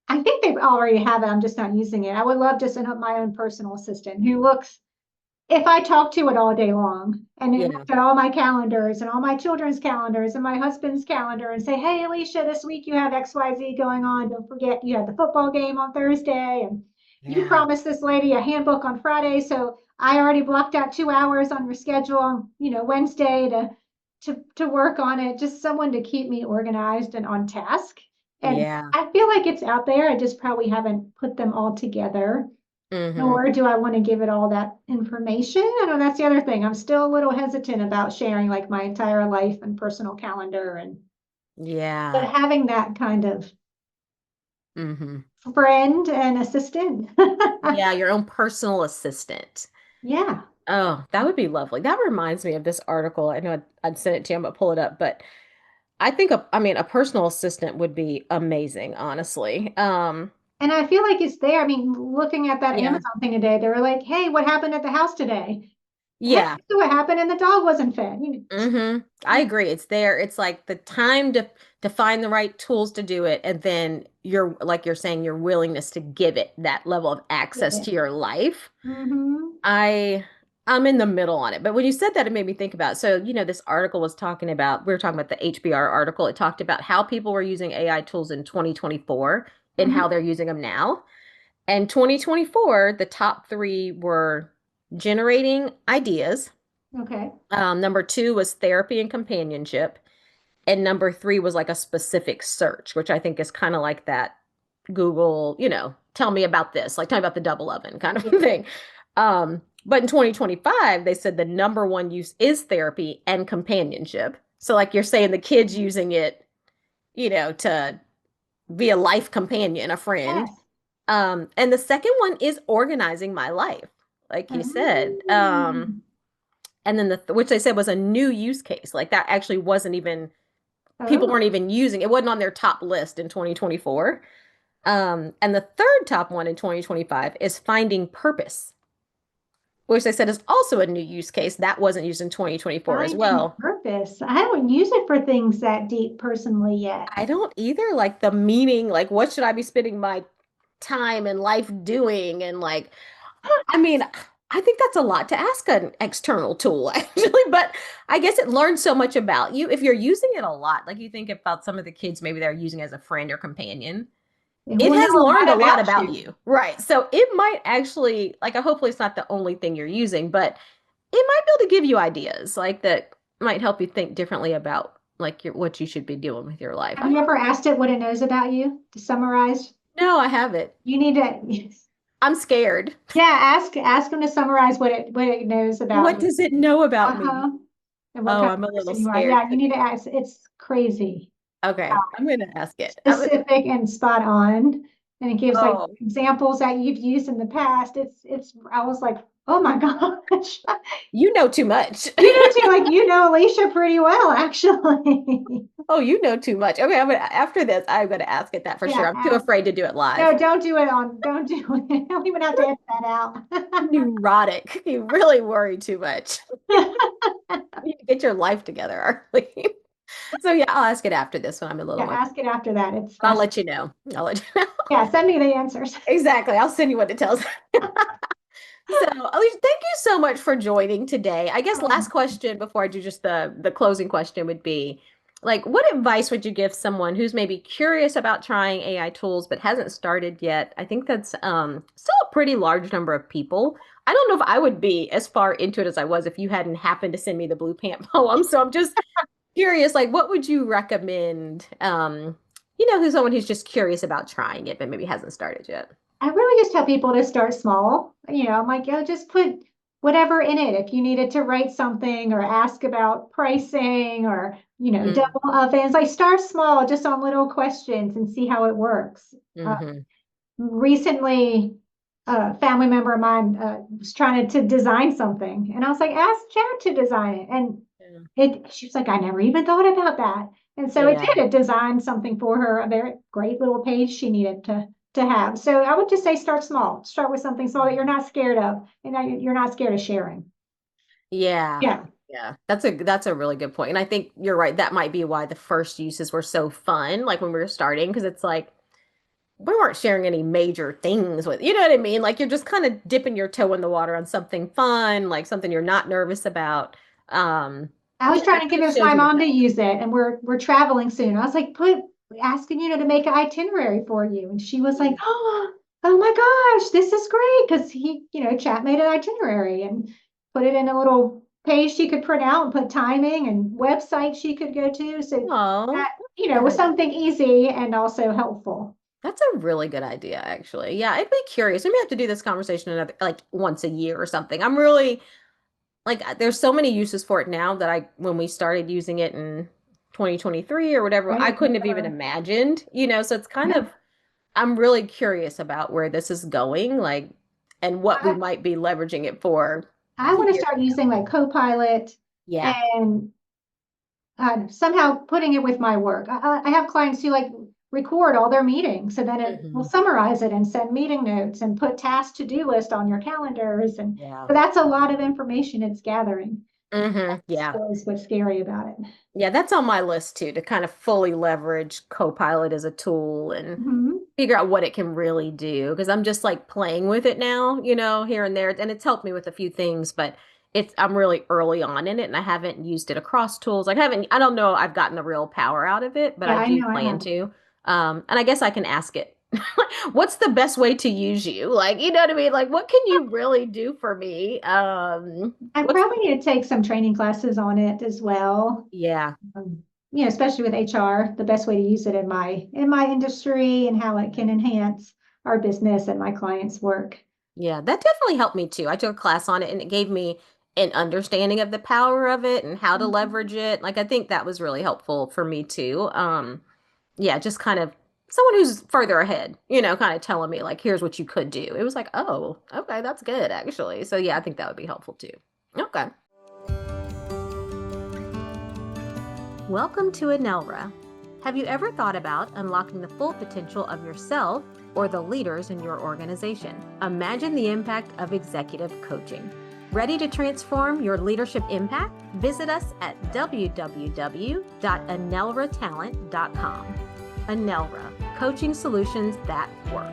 I think they already have it. I'm just not using it. I would love just my own personal assistant who looks if I talk to it all day long and it Yeah. looked at all my calendars and all my children's calendars and my husband's calendar and say, hey, Alicia, this week you have XYZ going on. Don't forget you had the football game on Thursday and you Yeah. promised this lady a handbook on Friday. So I already blocked out 2 hours on your schedule on, Wednesday to work on it. Just someone to keep me organized and on task. And Yeah. I feel like it's out there. I just probably haven't put them all together. Hmm. Nor do I want to give it all that information. I know that's the other thing. I'm still a little hesitant about sharing like my entire life and personal calendar but Yeah. having that kind of Hmm. friend and assistant. Yeah, your own personal assistant. Yeah. Oh, that would be lovely. That reminds me of this article. I know I'd send it to you. I'm gonna pull it up, but I mean, a personal assistant would be amazing, honestly. And I feel like it's there. I mean, looking at that Yeah. Amazon thing today, they were like, hey, what happened at the house today? Hey, Yeah. so what happened? And the dog wasn't fed. I agree. It's there. It's like the time to find the right tools to do it, and then your like you're saying, your willingness to give it that level of access to your life. Mm-hmm. I I'm in the middle on it. But when you said that, it made me think about, so, this article was talking about, we were talking about the HBR article. It talked about how people were using AI tools in 2024 and Mm-hmm. how they're using them now. And 2024, the top three were generating ideas. Okay. Number two was therapy and companionship. And number three was like a specific search, which I think is kind of like that Google, tell me about this, like tell me about the double oven kind of Yeah. thing. But in 2025, they said the number one use is therapy and companionship. So, like you're saying, the kids using it, to be a life companion, a friend. Yes. And the second one is organizing my life, like you said. Mm. And then which they said was a new use case. Like that actually wasn't even, people Oh, weren't even using it. It wasn't on their top list in 2024. And the third top one in 2025 is finding purpose, which they said is also a new use case that wasn't used in 2024 as finding well. purpose. I haven't used it for things that deep personally yet. I don't either. Like the meaning, like what should I be spending my time and life doing? And like, I mean, I think that's a lot to ask an external tool, actually, but I guess it learns so much about you if you're using it a lot. Like you think about some of the kids, maybe they're using it as a friend or companion. It It will know has a learned a lot lot about about you. you. Right. So it might actually, like, hopefully it's not the only thing you're using, but it might be able to give you ideas like that might help you think differently about like what you should be doing with your life. Have you ever asked it what it knows about you to summarize? No, I haven't. You need to, I'm scared. yeah, ask them to summarize what it knows about What you. does it know about me? Uh-huh. And what Oh, kind I'm a of little person you are. scared. Yeah, you need to ask. It's crazy. Okay, I'm gonna ask it. Specific and spot on. And it gives like Oh, examples that you've used in the past. I was like, oh my gosh. you know too much. You know Alicia pretty well, actually. Oh, you know too much. Okay, after this, I'm gonna ask it that for sure. Yeah, I'm too afraid to do it no, live. don't do it. I don't even have to edit that out. Neurotic. You really worry too much. You need to get your life together, Arlene. So yeah, I'll ask it after this when I'm a little Yeah, more. ask it after that. It's I'll fascinating. let you know. I'll let you know. Yeah, send me the answers. Exactly. I'll send you what it tells. So, Alicia, thank you so much for joining today. I guess last question before I do just the closing question would be like, what advice would you give someone who's maybe curious about trying AI tools but hasn't started yet? I think that's still a pretty large number of people. I don't know if I would be as far into it as I was if you hadn't happened to send me the Blue Pant poem. So I'm just curious, like, what would you recommend? Who's someone who's just curious about trying it but maybe hasn't started yet. I really just tell people to start small. I'm like, just put whatever in it. If you needed to write something or ask about pricing or, Mm, double ovens, like start small, just on little questions and see how it works. hmm Recently, a family member of mine was trying to design something, and I was like, ask Chat to design it. And Yeah. she was like, I never even thought about that. And so it Yeah. did. It designed something for her, a very great little page she needed to have. So I would just say start small. Start with something small that you're not scared of, and that you're not scared of sharing. Yeah. Yeah, Yeah. That's a really good point. And I think you're right. That might be why the first uses were so fun, like when we were starting, because it's like we weren't sharing any major things with, you know what I mean? Like you're just kind of dipping your toe in the water on something fun, like something you're not nervous about. Um, I was it trying to kind of convince shows my you the mom to path. use it, and we're traveling soon. I was like, put asking to make an itinerary for you, and she was like, oh my gosh, this is great because Chat made an itinerary and put it in a little page she could print out and put timing and website she could go to. So Oh, that good was idea. something easy and also helpful. That's a really good idea, actually. Yeah, I'd be curious. Maybe I have to do this conversation another, like once a year or something. I'm really like there's so many uses for it now that when we started using it in 2023 or whatever, I Right? couldn't have even imagined. So it's kind Yeah. of I'm really curious about where this is going, like and what we I, might be leveraging it for I want to years start from now. using like Copilot Yeah. and somehow putting it with my work. I have clients who like record all their meetings, so then it will hmm summarize it and send meeting notes and put task to-do list on your calendars. And Yeah. so that's a lot of information it's gathering. That's Yeah. always what's scary about it. Yeah, that's on my list too, to kind of fully leverage Copilot as a tool and Mhm. figure out what it can really do. Because I'm just like playing with it now, here and there. And it's helped me with a few things, but I'm really early on in it and I haven't used it across tools. Like I don't know I've gotten the real power out of it, but Yeah, I I do know I plan have. to. And I guess I can ask it, what's the best way to use you? Like, you know what I mean? Like, what can you really do for me? I What's probably need to take some training classes on it as well. yeah. Especially with HR, the best way to use it in my industry and how it can enhance our business and my clients' work. Yeah, that definitely helped me too. I took a class on it and it gave me an understanding of the power of it and how to Mhm. leverage it. Like I think that was really helpful for me too. Yeah, just kind of someone who's further ahead, kind of telling me like, here's what you could do. It was like, oh, okay, that's good actually. So yeah, I think that would be helpful too. Okay. Welcome to Anelra. Have you ever thought about unlocking the full potential of yourself or the leaders in your organization? Imagine the impact of executive coaching. Ready to transform your leadership impact? Visit us at www.anelratalent.com. Anelra, coaching solutions that work.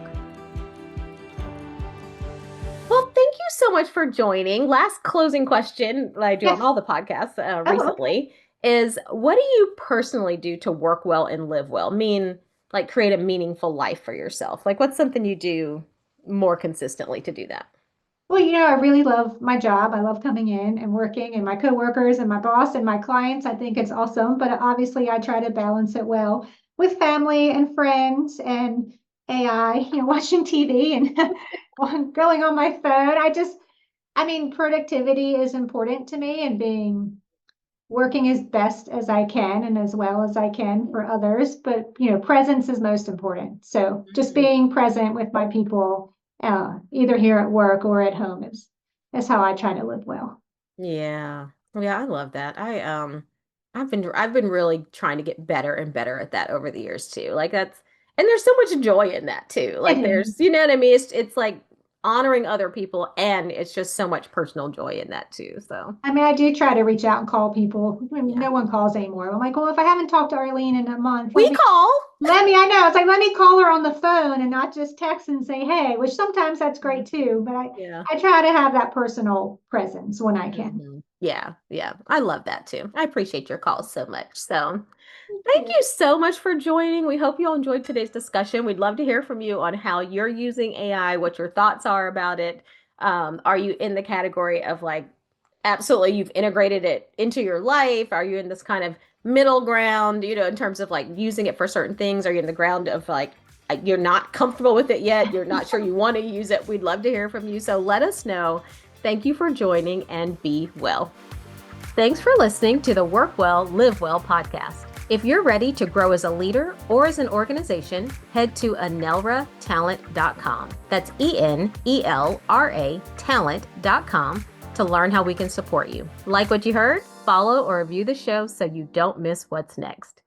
Well, thank you so much for joining. Last closing question that I do on Yes. all the podcasts Oh, okay. recently is what do you personally do to work well and live well? Mean, like create a meaningful life for yourself? Like what's something you do more consistently to do that? Well, I really love my job. I love coming in and working and my coworkers and my boss and my clients. I think it's awesome, but obviously I try to balance it well with family and friends and AI, watching TV and going on my phone. Productivity is important to me and working as best as I can and as well as I can for others. But, presence is most important. So just Mm. being present with my people, either here at work or at home is how I try to live well. Yeah. Yeah, I love that. I've been really trying to get better and better at that over the years too. Like that's and there's so much joy in that too. It Like is. there's, you know what I mean? It's like honoring other people and it's just so much personal joy in that too. So, I do try to reach out and call people. yeah. No one calls anymore. I'm like, well, if I haven't talked to Arlene in a month, We call. I know. It's like, let me call her on the phone and not just text and say, hey, which sometimes that's Mhm. great too. But Yeah. I try to have that personal presence when I can. Yeah, yeah. I love that too. I appreciate your calls so much. So, Thank thank you. you so much for joining. We hope you all enjoyed today's discussion. We'd love to hear from you on how you're using AI, what your thoughts are about it. Are you in the category of like, absolutely, you've integrated it into your life? Are you in this kind of middle ground, in terms of like using it for certain things? Are you in the ground of like, you're not comfortable with it yet? You're not sure you want to use it? We'd love to hear from you. So let us know. Thank you for joining and be well. Thanks for listening to the Work Well, Live Well podcast. If you're ready to grow as a leader or as an organization, head to enelratalent.com. That's ENELRA talent.com to learn how we can support you. Like what you heard? Follow or review the show so you don't miss what's next.